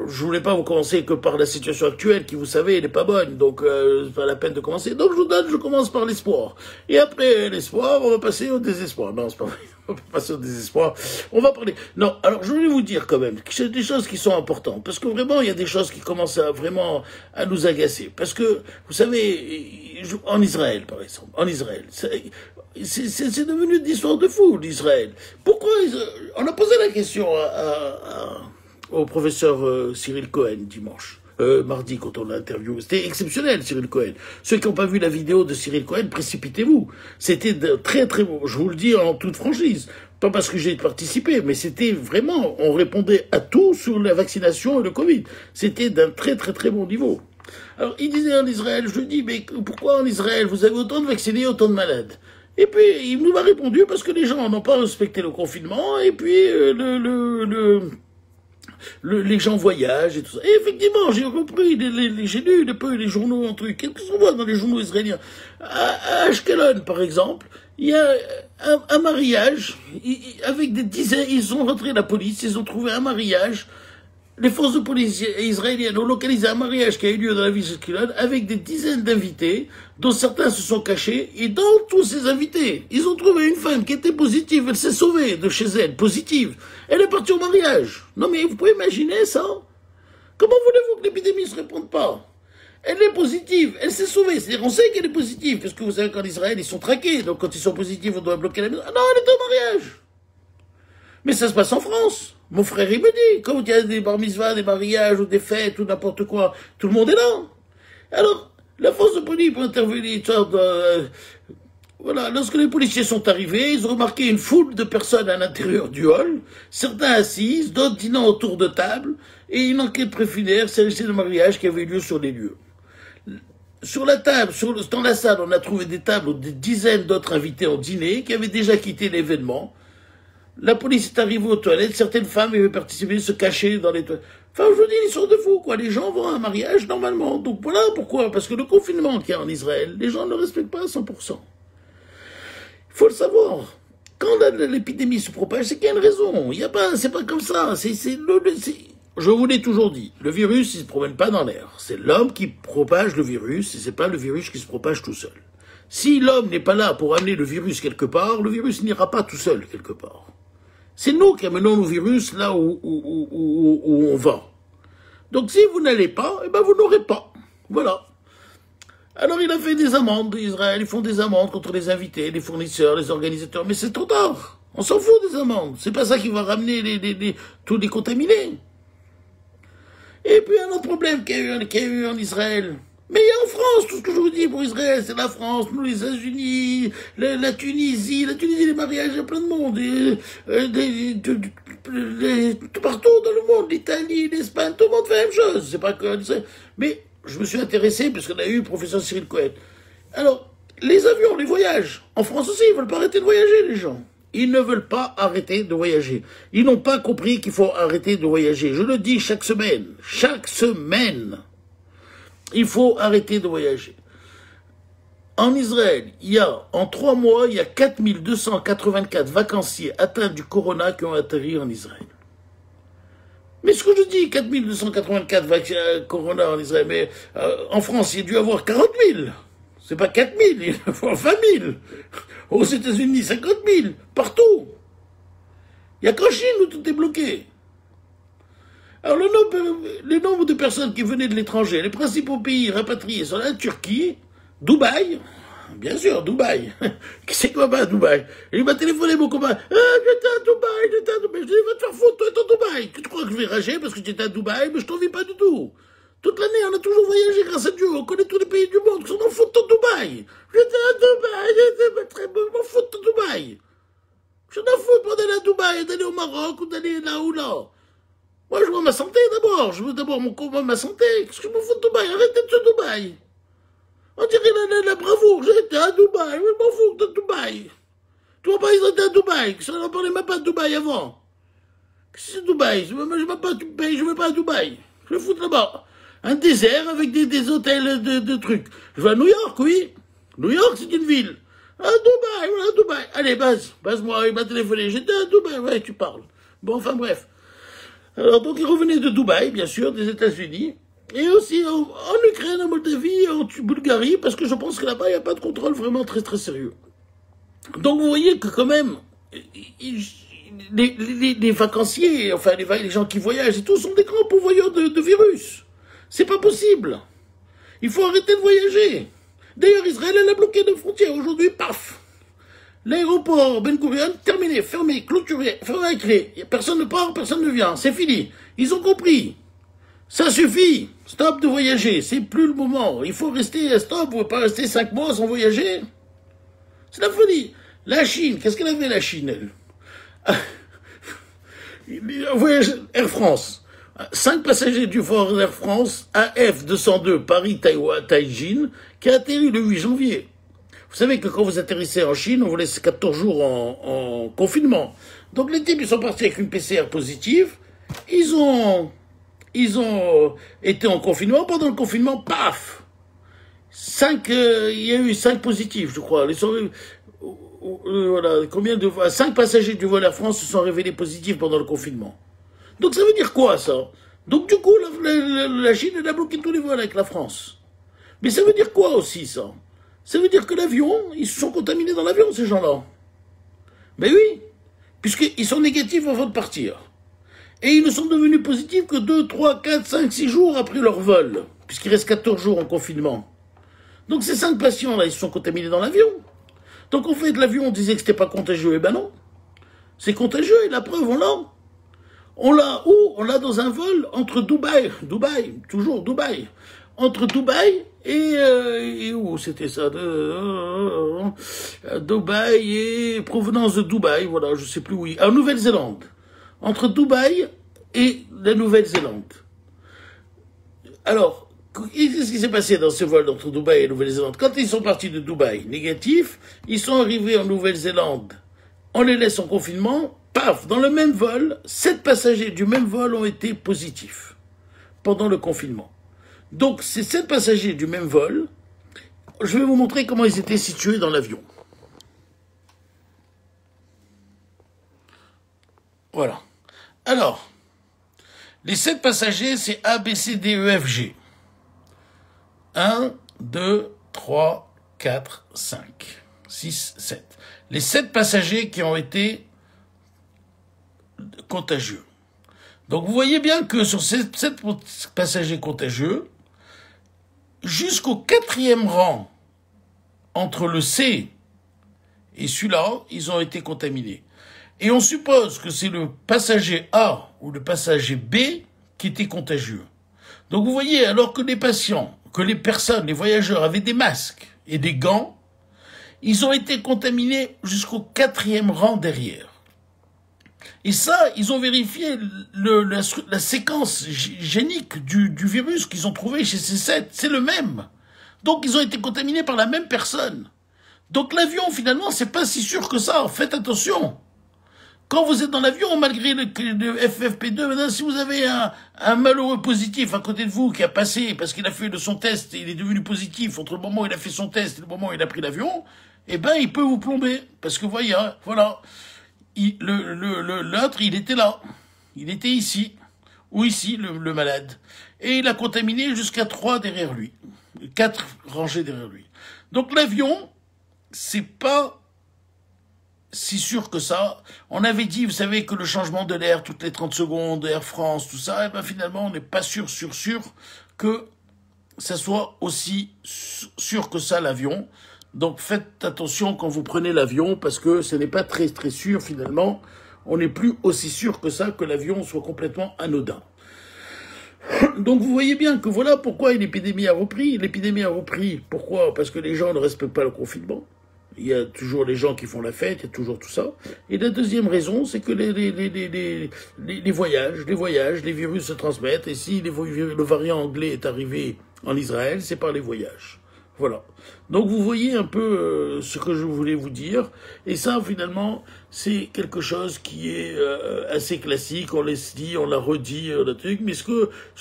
je voulais pas vous commencer que par la situation actuelle, qui, vous savez, elle est pas bonne, donc c'est pas la peine de commencer. Donc je commence par l'espoir. Et après l'espoir, on va passer au désespoir. Non, c'est pas vrai. On va passer au désespoir. On va parler. Non, alors je voulais vous dire quand même que c'est des choses qui sont importantes, parce que vraiment il y a des choses qui commencent à nous agacer. Parce que vous savez, en Israël par exemple, en Israël, c'est devenu une histoire de fou l'Israël. Pourquoi on a posé la question au professeur Cyril Cohen dimanche. Mardi, quand on l'a interviewé. C'était exceptionnel, Cyril Cohen. Ceux qui n'ont pas vu la vidéo de Cyril Cohen, précipitez-vous. C'était très très beau. Je vous le dis en toute franchise. Pas parce que j'ai participé, mais c'était vraiment, on répondait à tout sur la vaccination et le Covid. C'était d'un très très très bon niveau. Alors, il disait en Israël, je lui dis, mais pourquoi en Israël, vous avez autant de vaccinés, autant de malades? Et puis, il nous a répondu, parce que les gens n'ont pas respecté le confinement, et puis, les gens voyagent et tout ça. Et effectivement, j'ai repris, j'ai lu un peu les journaux, un truc. Qu'est-ce qu'on voit dans les journaux israéliens? À Ashkelon, par exemple, il y a un mariage, avec des dizaines, ils ont rentré la police, ils ont trouvé un mariage. Les forces de police israéliennes ont localisé un mariage qui a eu lieu dans la ville de Ashkelon avec des dizaines d'invités, dont certains se sont cachés. Et dans tous ces invités, ils ont trouvé une femme qui était positive. Elle s'est sauvée de chez elle, positive. Elle est partie au mariage. Non mais vous pouvez imaginer ça? Comment voulez-vous que l'épidémie ne se réponde pas? Elle est positive, elle s'est sauvée. C'est-à-dire on sait qu'elle est positive, parce que vous savez qu'en Israël, ils sont traqués. Donc quand ils sont positifs, on doit bloquer la maison. Ah non, elle est au mariage. Mais ça se passe en France. Mon frère, il me dit, quand il y a des bar mitzvahs, des mariages, ou des fêtes, ou n'importe quoi, tout le monde est là. Alors, la force de police peut intervenir, voilà, lorsque les policiers sont arrivés, ils ont remarqué une foule de personnes à l'intérieur du hall, certains assises, d'autres dînant autour de table, et une enquête préliminaire s'agissait de mariage qui avait lieu sur les lieux. Sur la table, dans la salle, on a trouvé des tables où des dizaines d'autres invités ont dîné, qui avaient déjà quitté l'événement. La police est arrivée aux toilettes, certaines femmes avaient participé, se cacher dans les toilettes. Enfin, je vous dis, une sorte de fou, quoi. Les gens vont à un mariage normalement. Donc voilà pourquoi. Parce que le confinement qu'il y a en Israël, les gens ne le respectent pas à 100%. Il faut le savoir. Quand l'épidémie se propage, c'est qu'il y a une raison. Il y a pas, c'est pas comme ça. Je vous l'ai toujours dit. Le virus, il se promène pas dans l'air. C'est l'homme qui propage le virus, et c'est pas le virus qui se propage tout seul. Si l'homme n'est pas là pour amener le virus quelque part, le virus n'ira pas tout seul quelque part. C'est nous qui amenons le virus là où on va. Donc si vous n'allez pas, eh ben vous n'aurez pas. Voilà. Alors il a fait des amendes, Israël, ils font des amendes contre les invités, les fournisseurs, les organisateurs, mais c'est trop tard. On s'en fout des amendes. C'est pas ça qui va ramener tous les contaminés. Et puis un autre problème qu'il y a eu en Israël. Mais il y a en France, tout ce que je vous dis pour Israël, c'est la France, nous les États-Unis, la Tunisie, les mariages, il y a plein de monde, tout partout dans le monde, l'Italie, l'Espagne, tout le monde fait la même chose, c'est pas que... Mais je me suis intéressé, puisqu'on a eu le professeur Cyril Cohen. Alors, les avions, les voyages, en France aussi, ils veulent pas arrêter de voyager, les gens. Ils ne veulent pas arrêter de voyager. Ils n'ont pas compris qu'il faut arrêter de voyager. Je le dis chaque semaine. Chaque semaine. Il faut arrêter de voyager. En Israël, en 3 mois, il y a 4284 vacanciers atteints du corona qui ont atterri en Israël. Mais ce que je dis, 4284 corona en Israël, mais en France, il y a dû avoir 40 000. C'est pas 4 000, il faut 20 000. Aux États-Unis, 50 000. Partout. Il n'y a qu'en Chine où tout est bloqué. Alors le nombre de personnes qui venaient de l'étranger, les principaux pays rapatriés sont la Turquie, Dubaï, Bien sûr, Dubaï. Qui c'est quoi pas à Dubaï? Et il m'a téléphoné, mon copain. J'étais à Dubaï, j'étais à Dubaï. Je lui ai dit, va te faire foutre, toi, t'es à Dubaï. Tu crois que je vais rager parce que j'étais à Dubaï? Mais je t'envie pas du tout. Toute l'année, on a toujours voyagé grâce à Dieu. On connaît tous les pays du monde qui sont en fout de Dubaï. J'étais à Dubaï, j'étais très bon, je m'en fous de Dubaï. Je m'en fous pas d'aller à Dubaï, d'aller au Maroc ou d'aller là ou là. Moi, je veux ma santé d'abord. Je veux d'abord mon combat, ma santé. Qu'est-ce que je m'en fous de Dubaï? Arrêtez de ce Dubaï. On dirait la bravoure. J'étais à Dubaï. Je m'en fous de Dubaï. Tu vois pas, ils étaient à Dubaï. Ça n'en parlait même pas de Dubaï avant. Qu'est-ce que c'est Dubaï? Je veux pas de pays, je veux pas à Dubaï. Je vais foutre là-bas. Un désert avec des hôtels de trucs. Je vais à New York, oui. New York, c'est une ville. À Dubaï, voilà, à Dubaï. Allez, base-moi, il m'a téléphoné. J'étais à Dubaï, ouais, tu parles. Bon, enfin, bref. Alors, donc, il revenait de Dubaï, bien sûr, des États-Unis. Et aussi en Ukraine, en Moldavie, en Bulgarie, parce que je pense que là-bas, il n'y a pas de contrôle vraiment très, très sérieux. Donc, vous voyez que quand même, les vacanciers, enfin les gens qui voyagent et tout, sont des grands pourvoyeurs de virus. C'est pas possible. Il faut arrêter de voyager. D'ailleurs, Israël, elle a bloqué nos frontières. Aujourd'hui, paf. L'aéroport Ben Gurion, terminé, fermé, clôturé, fermé à clé. Personne ne part, personne ne vient. C'est fini. Ils ont compris. Ça suffit. Stop de voyager. C'est plus le moment. Il faut rester stop. Vous ne pouvez pas rester 5 mois sans voyager. C'est la folie. La Chine, qu'est-ce qu'elle avait, la Chine, elle? Voyage Air France. 5 passagers du vol Air France AF202 Paris-Taïwan-Taïjin qui a atterri le 8 janvier. Vous savez que quand vous atterrissez en Chine, on vous laisse 14 jours en confinement. Donc les types, ils sont partis avec une PCR positive. Ils ont été en confinement. Pendant le confinement, paf, il y a eu 5 positifs, je crois. Voilà, 5 passagers du vol Air France se sont révélés positifs pendant le confinement. Donc ça veut dire quoi, ça? Donc du coup, la Chine, elle a bloqué tous les vols avec la France. Mais ça veut dire quoi aussi, ça? Ça veut dire que l'avion, ils se sont contaminés dans l'avion, ces gens-là. Mais oui, puisqu'ils sont négatifs avant de partir. Et ils ne sont devenus positifs que 2, 3, 4, 5, 6 jours après leur vol, puisqu'il reste 14 jours en confinement. Donc ces 5 patients-là, ils se sont contaminés dans l'avion. Donc en fait, l'avion, on disait que c'était pas contagieux. Eh ben non, c'est contagieux, et la preuve, on l'a. On l'a où? On l'a dans un vol entre Dubaï, toujours Dubaï, entre Dubaï et où c'était ça? Dubaï et provenance de Dubaï, voilà, je sais plus où. En Nouvelle-Zélande. Entre Dubaï et la Nouvelle-Zélande. Alors, qu'est-ce qui s'est passé dans ce vol entre Dubaï et la Nouvelle-Zélande? Quand ils sont partis de Dubaï, négatifs, ils sont arrivés en Nouvelle-Zélande. On les laisse en confinement, paf, dans le même vol, 7 passagers du même vol ont été positifs pendant le confinement. Donc, ces 7 passagers du même vol, je vais vous montrer comment ils étaient situés dans l'avion. Voilà. Alors, les 7 passagers, c'est A, B, C, D, E, F, G. 1, 2, 3, 4, 5, 6, 7. Les 7 passagers qui ont été contagieux. Donc vous voyez bien que sur ces 7 passagers contagieux, jusqu'au 4e rang, entre le C et celui-là, ils ont été contaminés. Et on suppose que c'est le passager A ou le passager B qui était contagieux. Donc vous voyez, alors que les patients, que les personnes, les voyageurs avaient des masques et des gants, ils ont été contaminés jusqu'au 4e rang derrière. Et ça, ils ont vérifié la séquence génique du virus qu'ils ont trouvé chez ces 7. C'est le même. Donc, ils ont été contaminés par la même personne. Donc, l'avion, finalement, c'est pas si sûr que ça. Faites attention. Quand vous êtes dans l'avion, malgré le FFP2, maintenant, si vous avez un malheureux positif à côté de vous qui a passé parce qu'il a fait de son test et il est devenu positif entre le moment où il a fait son test et le moment où il a pris l'avion, eh ben, il peut vous plomber. Parce que, voyez, voilà. L'autre, il était là. Il était ici. Ou ici, le malade. Et il a contaminé jusqu'à 3 derrière lui. 4 rangées derrière lui. Donc l'avion, c'est pas si sûr que ça. On avait dit, vous savez, que le changement de l'air toutes les 30 secondes, Air France, tout ça, et ben finalement, on n'est pas sûr que ça soit aussi sûr que ça, l'avion. Donc faites attention quand vous prenez l'avion, parce que ce n'est pas très très sûr finalement. On n'est plus aussi sûr que ça que l'avion soit complètement anodin. Donc vous voyez bien que voilà pourquoi l'épidémie a repris. L'épidémie a repris, pourquoi? Parce que les gens ne respectent pas le confinement. Il y a toujours les gens qui font la fête, il y a toujours tout ça. Et la deuxième raison, c'est que les voyages, les virus se transmettent. Et si le variant anglais est arrivé en Israël, c'est par les voyages. Voilà. Donc vous voyez un peu ce que je voulais vous dire. Et ça, finalement, c'est quelque chose qui est assez classique. On l'a dit, on l'a redit, le truc. Mais ce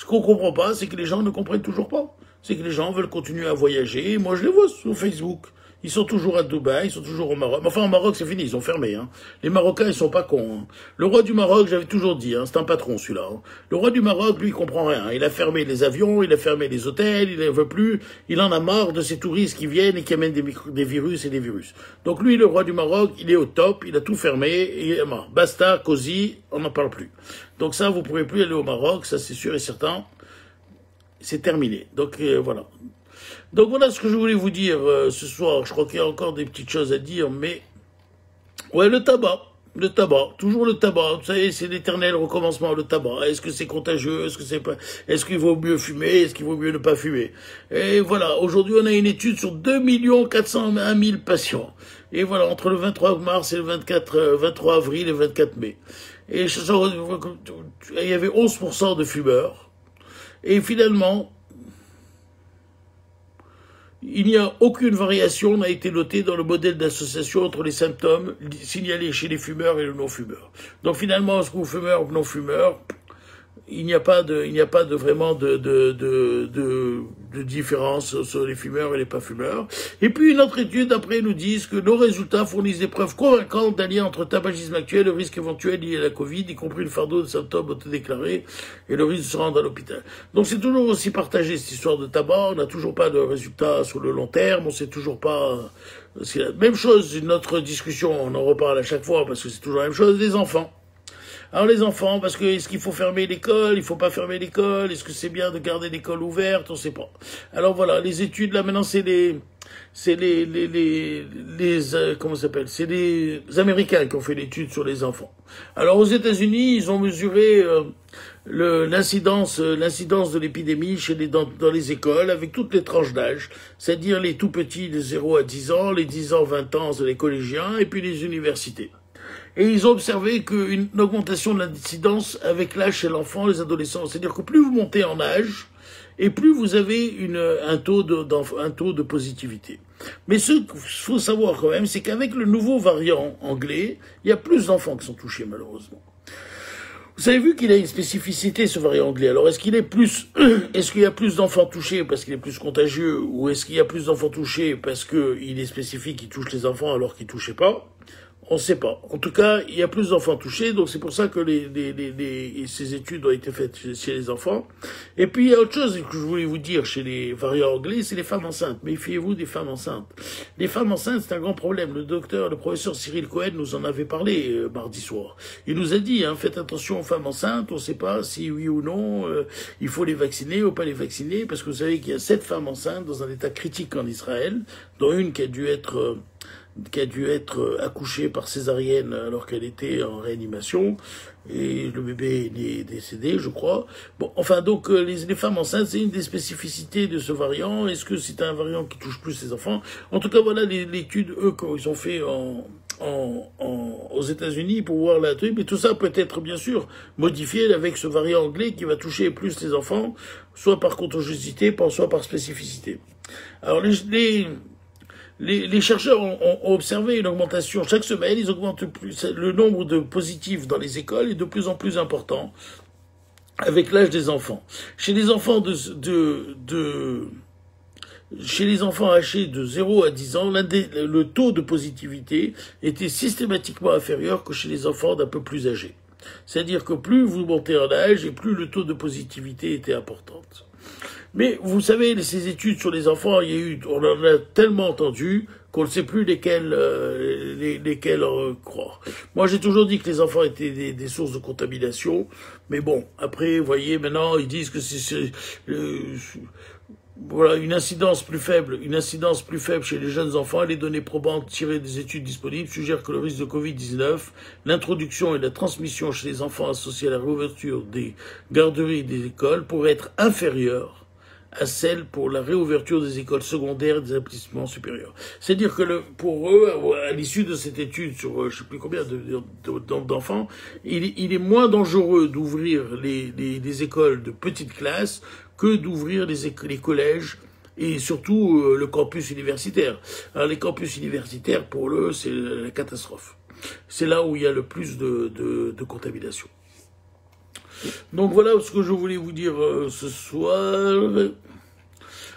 qu'on comprend pas, c'est que les gens ne comprennent toujours pas. C'est que les gens veulent continuer à voyager. Et moi, je les vois sur Facebook. Ils sont toujours à Dubaï, ils sont toujours au Maroc. Enfin, au Maroc, c'est fini, ils ont fermé. Hein. Les Marocains, ils sont pas cons. Hein. Le roi du Maroc, j'avais toujours dit, hein, c'est un patron, celui-là. Hein. Le roi du Maroc, lui, il comprend rien. Il a fermé les avions, il a fermé les hôtels, il ne veut plus. Il en a marre de ces touristes qui viennent et qui amènent des virus et des virus. Donc lui, le roi du Maroc, il est au top, il a tout fermé. Et basta, cosy, on n'en parle plus. Donc ça, vous ne pourrez plus aller au Maroc, ça c'est sûr et certain. C'est terminé. Donc voilà. Donc voilà ce que je voulais vous dire ce soir. Je crois qu'il y a encore des petites choses à dire, mais... Ouais, le tabac, toujours le tabac. Vous savez, c'est l'éternel recommencement, le tabac. Est-ce que c'est contagieux? Est-ce que c'est pas... Est-ce qu'il vaut mieux fumer? Est-ce qu'il vaut mieux ne pas fumer? Et voilà, aujourd'hui, on a une étude sur 2 401 000 patients. Et voilà, entre le 23 mars et le 23 avril et le 24 mai. Et il y avait 11% de fumeurs. Et finalement... Il n'y a aucune variation n'a été notée dans le modèle d'association entre les symptômes signalés chez les fumeurs et les non-fumeurs. Donc finalement, est-ce que vous fumeur ou non-fumeur, il n'y a pas vraiment de différence entre les fumeurs et les pas fumeurs. Et puis une autre étude après nous dit que nos résultats fournissent des preuves convaincantes d'un lien entre le tabagisme actuel et le risque éventuel lié à la Covid, y compris le fardeau de symptômes autodéclarés et le risque de se rendre à l'hôpital. Donc c'est toujours aussi partagé cette histoire de tabac, on n'a toujours pas de résultats sur le long terme, on sait toujours pas... C'est la même chose, notre discussion, on en reparle à chaque fois parce que c'est toujours la même chose, des enfants. Alors les enfants, parce que est-ce qu'il faut fermer l'école, il faut pas fermer l'école, est-ce que c'est bien de garder l'école ouverte, on sait pas. Alors voilà, les études là maintenant comment ça s'appelle, c'est les Américains qui ont fait l'étude sur les enfants. Alors aux États-Unis, ils ont mesuré l'incidence de l'épidémie dans les écoles avec toutes les tranches d'âge, c'est-à-dire les tout petits de 0 à 10 ans, les 10 ans, 20 ans, les collégiens et puis les universités. Et ils ont observé qu'une augmentation de l'incidence avec l'âge chez l'enfant, les adolescents. C'est-à-dire que plus vous montez en âge, et plus vous avez un taux de positivité. Mais ce qu'il faut savoir quand même, c'est qu'avec le nouveau variant anglais, il y a plus d'enfants qui sont touchés malheureusement. Vous avez vu qu'il a une spécificité, ce variant anglais. Alors, est-ce qu'il y a plus d'enfants touchés parce qu'il est plus contagieux, ou est-ce qu'il y a plus d'enfants touchés parce qu'il est spécifique, il touche les enfants alors qu'il ne touchait pas? On ne sait pas. En tout cas, il y a plus d'enfants touchés, donc c'est pour ça que ces études ont été faites chez les enfants. Et puis, il y a autre chose que je voulais vous dire chez les variants anglais, c'est les femmes enceintes. Méfiez-vous des femmes enceintes. Les femmes enceintes, c'est un grand problème. Le professeur Cyril Cohen nous en avait parlé mardi soir. Il nous a dit, faites attention aux femmes enceintes, on ne sait pas si oui ou non, il faut les vacciner ou pas les vacciner, parce que vous savez qu'il y a 7 femmes enceintes dans un état critique en Israël, dont une qui a dû être accouchée par césarienne alors qu'elle était en réanimation, et le bébé est décédé, je crois. Bon, enfin, donc, les femmes enceintes, c'est une des spécificités de ce variant. Est-ce que c'est un variant qui touche plus les enfants? En tout cas, voilà l'étude, qu'ils ont fait aux États-Unis pour voir la truc, mais tout ça peut être, bien sûr, modifié avec ce variant anglais qui va toucher plus les enfants, soit par contagiosité, soit par spécificité. Alors, les chercheurs ont observé une augmentation. Chaque semaine, ils augmentent plus. Le nombre de positifs dans les écoles est de plus en plus important avec l'âge des enfants. Chez les enfants chez les enfants âgés de 0 à 10 ans, le taux de positivité était systématiquement inférieur que chez les enfants d'un peu plus âgés. C'est-à-dire que plus vous montez en âge et plus le taux de positivité était important. Mais vous savez, ces études sur les enfants, on en a tellement entendu qu'on ne sait plus lesquelles croire. Moi, j'ai toujours dit que les enfants étaient des sources de contamination, mais bon, après, vous voyez, maintenant, ils disent que Voilà, une incidence plus faible chez les jeunes enfants et les données probantes tirées des études disponibles suggèrent que le risque de Covid-19, l'introduction et la transmission chez les enfants associés à la réouverture des garderies et des écoles pourrait être inférieure à celle pour la réouverture des écoles secondaires et des établissements supérieurs. C'est-à-dire que pour eux, à l'issue de cette étude sur je ne sais plus combien d'enfants, il est moins dangereux d'ouvrir les écoles de petites classes que d'ouvrir les collèges et surtout le campus universitaire. Alors les campus universitaires, pour eux, c'est la catastrophe. C'est là où il y a le plus de contamination. Donc voilà ce que je voulais vous dire ce soir.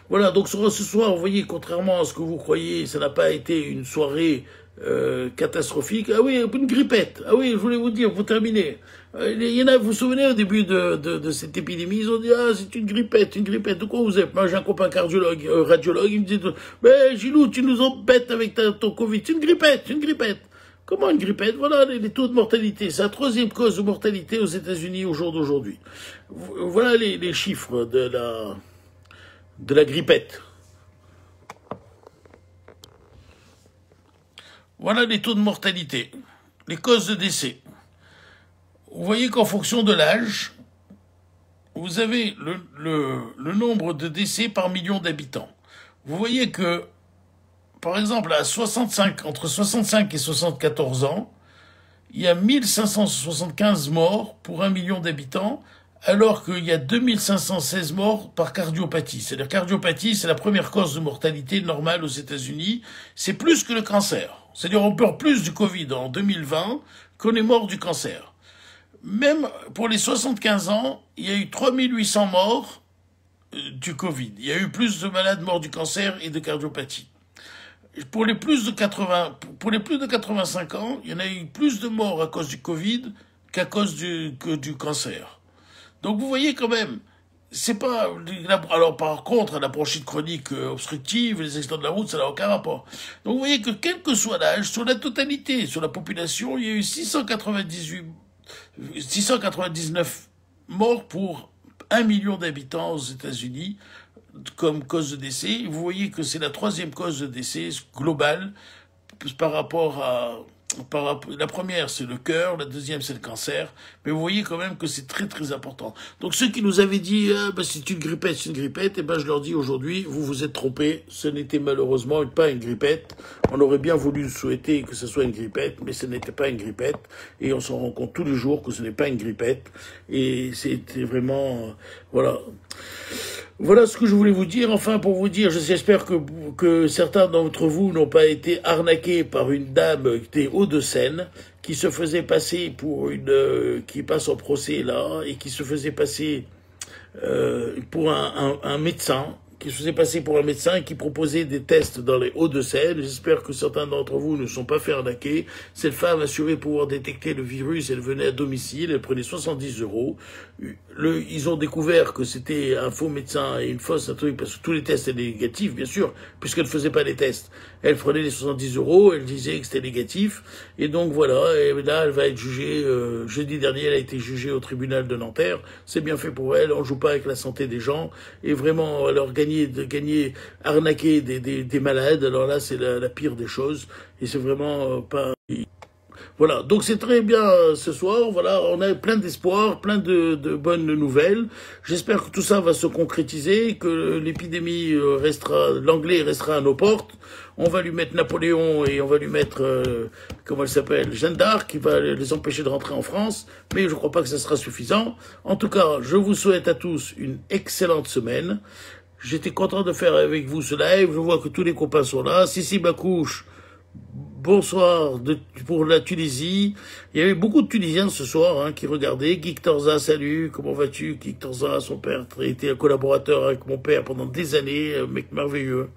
Voilà, donc ce soir, vous voyez, contrairement à ce que vous croyez, ça n'a pas été une soirée catastrophique. Ah oui, une grippette. Ah oui, je voulais vous dire, pour terminer. Il y en a, vous vous souvenez, au début de cette épidémie, ils ont dit, ah, c'est une grippette. De quoi vous êtes? Moi, j'ai un copain cardiologue, radiologue, il me dit, mais Gilou, tu nous embêtes avec ton Covid. C'est une grippette. Comment une grippette? Voilà les taux de mortalité. C'est la troisième cause de mortalité aux États-Unis au jour d'aujourd'hui. Voilà les chiffres de la grippette. Voilà les taux de mortalité, les causes de décès. Vous voyez qu'en fonction de l'âge, vous avez le nombre de décès par million d'habitants. Vous voyez que, par exemple, entre 65 et 74 ans, il y a 1575 morts pour 1 million d'habitants, alors qu'il y a 2516 morts par cardiopathie. C'est-à-dire, cardiopathie, c'est la première cause de mortalité normale aux États-Unis. C'est plus que le cancer. C'est-à-dire, on meurt plus du Covid en 2020 qu'on est mort du cancer. Même pour les 75 ans, il y a eu 3800 morts du Covid. Il y a eu plus de malades morts du cancer et de cardiopathie. Pour les plus de 85 ans, il y en a eu plus de morts à cause du Covid qu'à cause du cancer. Donc vous voyez quand même, c'est pas... Alors par contre, la bronchite chronique obstructive, les accidents de la route, ça n'a aucun rapport. Donc vous voyez que quel que soit l'âge, sur la totalité, sur la population, il y a eu 699 morts pour 1 million d'habitants aux États-Unis comme cause de décès. Vous voyez que c'est la troisième cause de décès globale par rapport à... La première, c'est le cœur, la deuxième, c'est le cancer, mais vous voyez quand même que c'est très très important. Donc ceux qui nous avaient dit c'est une grippette, et je leur dis aujourd'hui, vous vous êtes trompés, ce n'était malheureusement pas une grippette. On aurait bien voulu souhaiter que ce soit une grippette, mais ce n'était pas une grippette, et on s'en rend compte tous les jours que ce n'est pas une grippette, et c'était vraiment... voilà. Voilà ce que je voulais vous dire. Enfin, pour vous dire, j'espère que certains d'entre vous n'ont pas été arnaqués par une dame des Hauts-de-Seine qui se faisait passer pour qui passe en procès là et qui se faisait passer pour un médecin, et qui proposait des tests dans les Hauts-de-Seine. J'espère que certains d'entre vous ne sont pas fait arnaquer. Cette femme assurait pouvoir détecter le virus, elle venait à domicile, elle prenait 70 €. Ils ont découvert que c'était un faux médecin et une fausse truc, parce que tous les tests étaient négatifs, bien sûr, puisqu'elle ne faisait pas les tests. Elle prenait les 70 €, elle disait que c'était négatif, et donc voilà, et là elle va être jugée, jeudi dernier elle a été jugée au tribunal de Nanterre. C'est bien fait pour elle, on joue pas avec la santé des gens, et vraiment, alors arnaquer des malades, alors là c'est la pire des choses, et c'est vraiment pas... Voilà, donc c'est très bien ce soir, voilà, on a plein d'espoir, plein de bonnes nouvelles. J'espère que tout ça va se concrétiser, que l'épidémie l'anglais restera à nos portes. On va lui mettre Napoléon et on va lui mettre, comment elle s'appelle, Jeanne d'Arc, qui va les empêcher de rentrer en France, mais je ne crois pas que ça sera suffisant. En tout cas, je vous souhaite à tous une excellente semaine. J'étais content de faire avec vous ce live, je vois que tous les copains sont là. Sissi Bakouche, bonsoir pour la Tunisie. Il y avait beaucoup de Tunisiens ce soir qui regardaient. Geek Torza, salut, comment vas-tu? Geek Torza, son père a été un collaborateur avec mon père pendant des années, un mec merveilleux.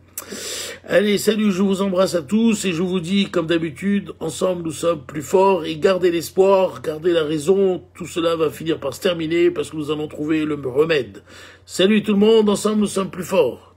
Allez, salut, je vous embrasse à tous et je vous dis, comme d'habitude, ensemble nous sommes plus forts et gardez l'espoir, gardez la raison, tout cela va finir par se terminer parce que nous allons trouver le remède. Salut tout le monde, ensemble nous sommes plus forts.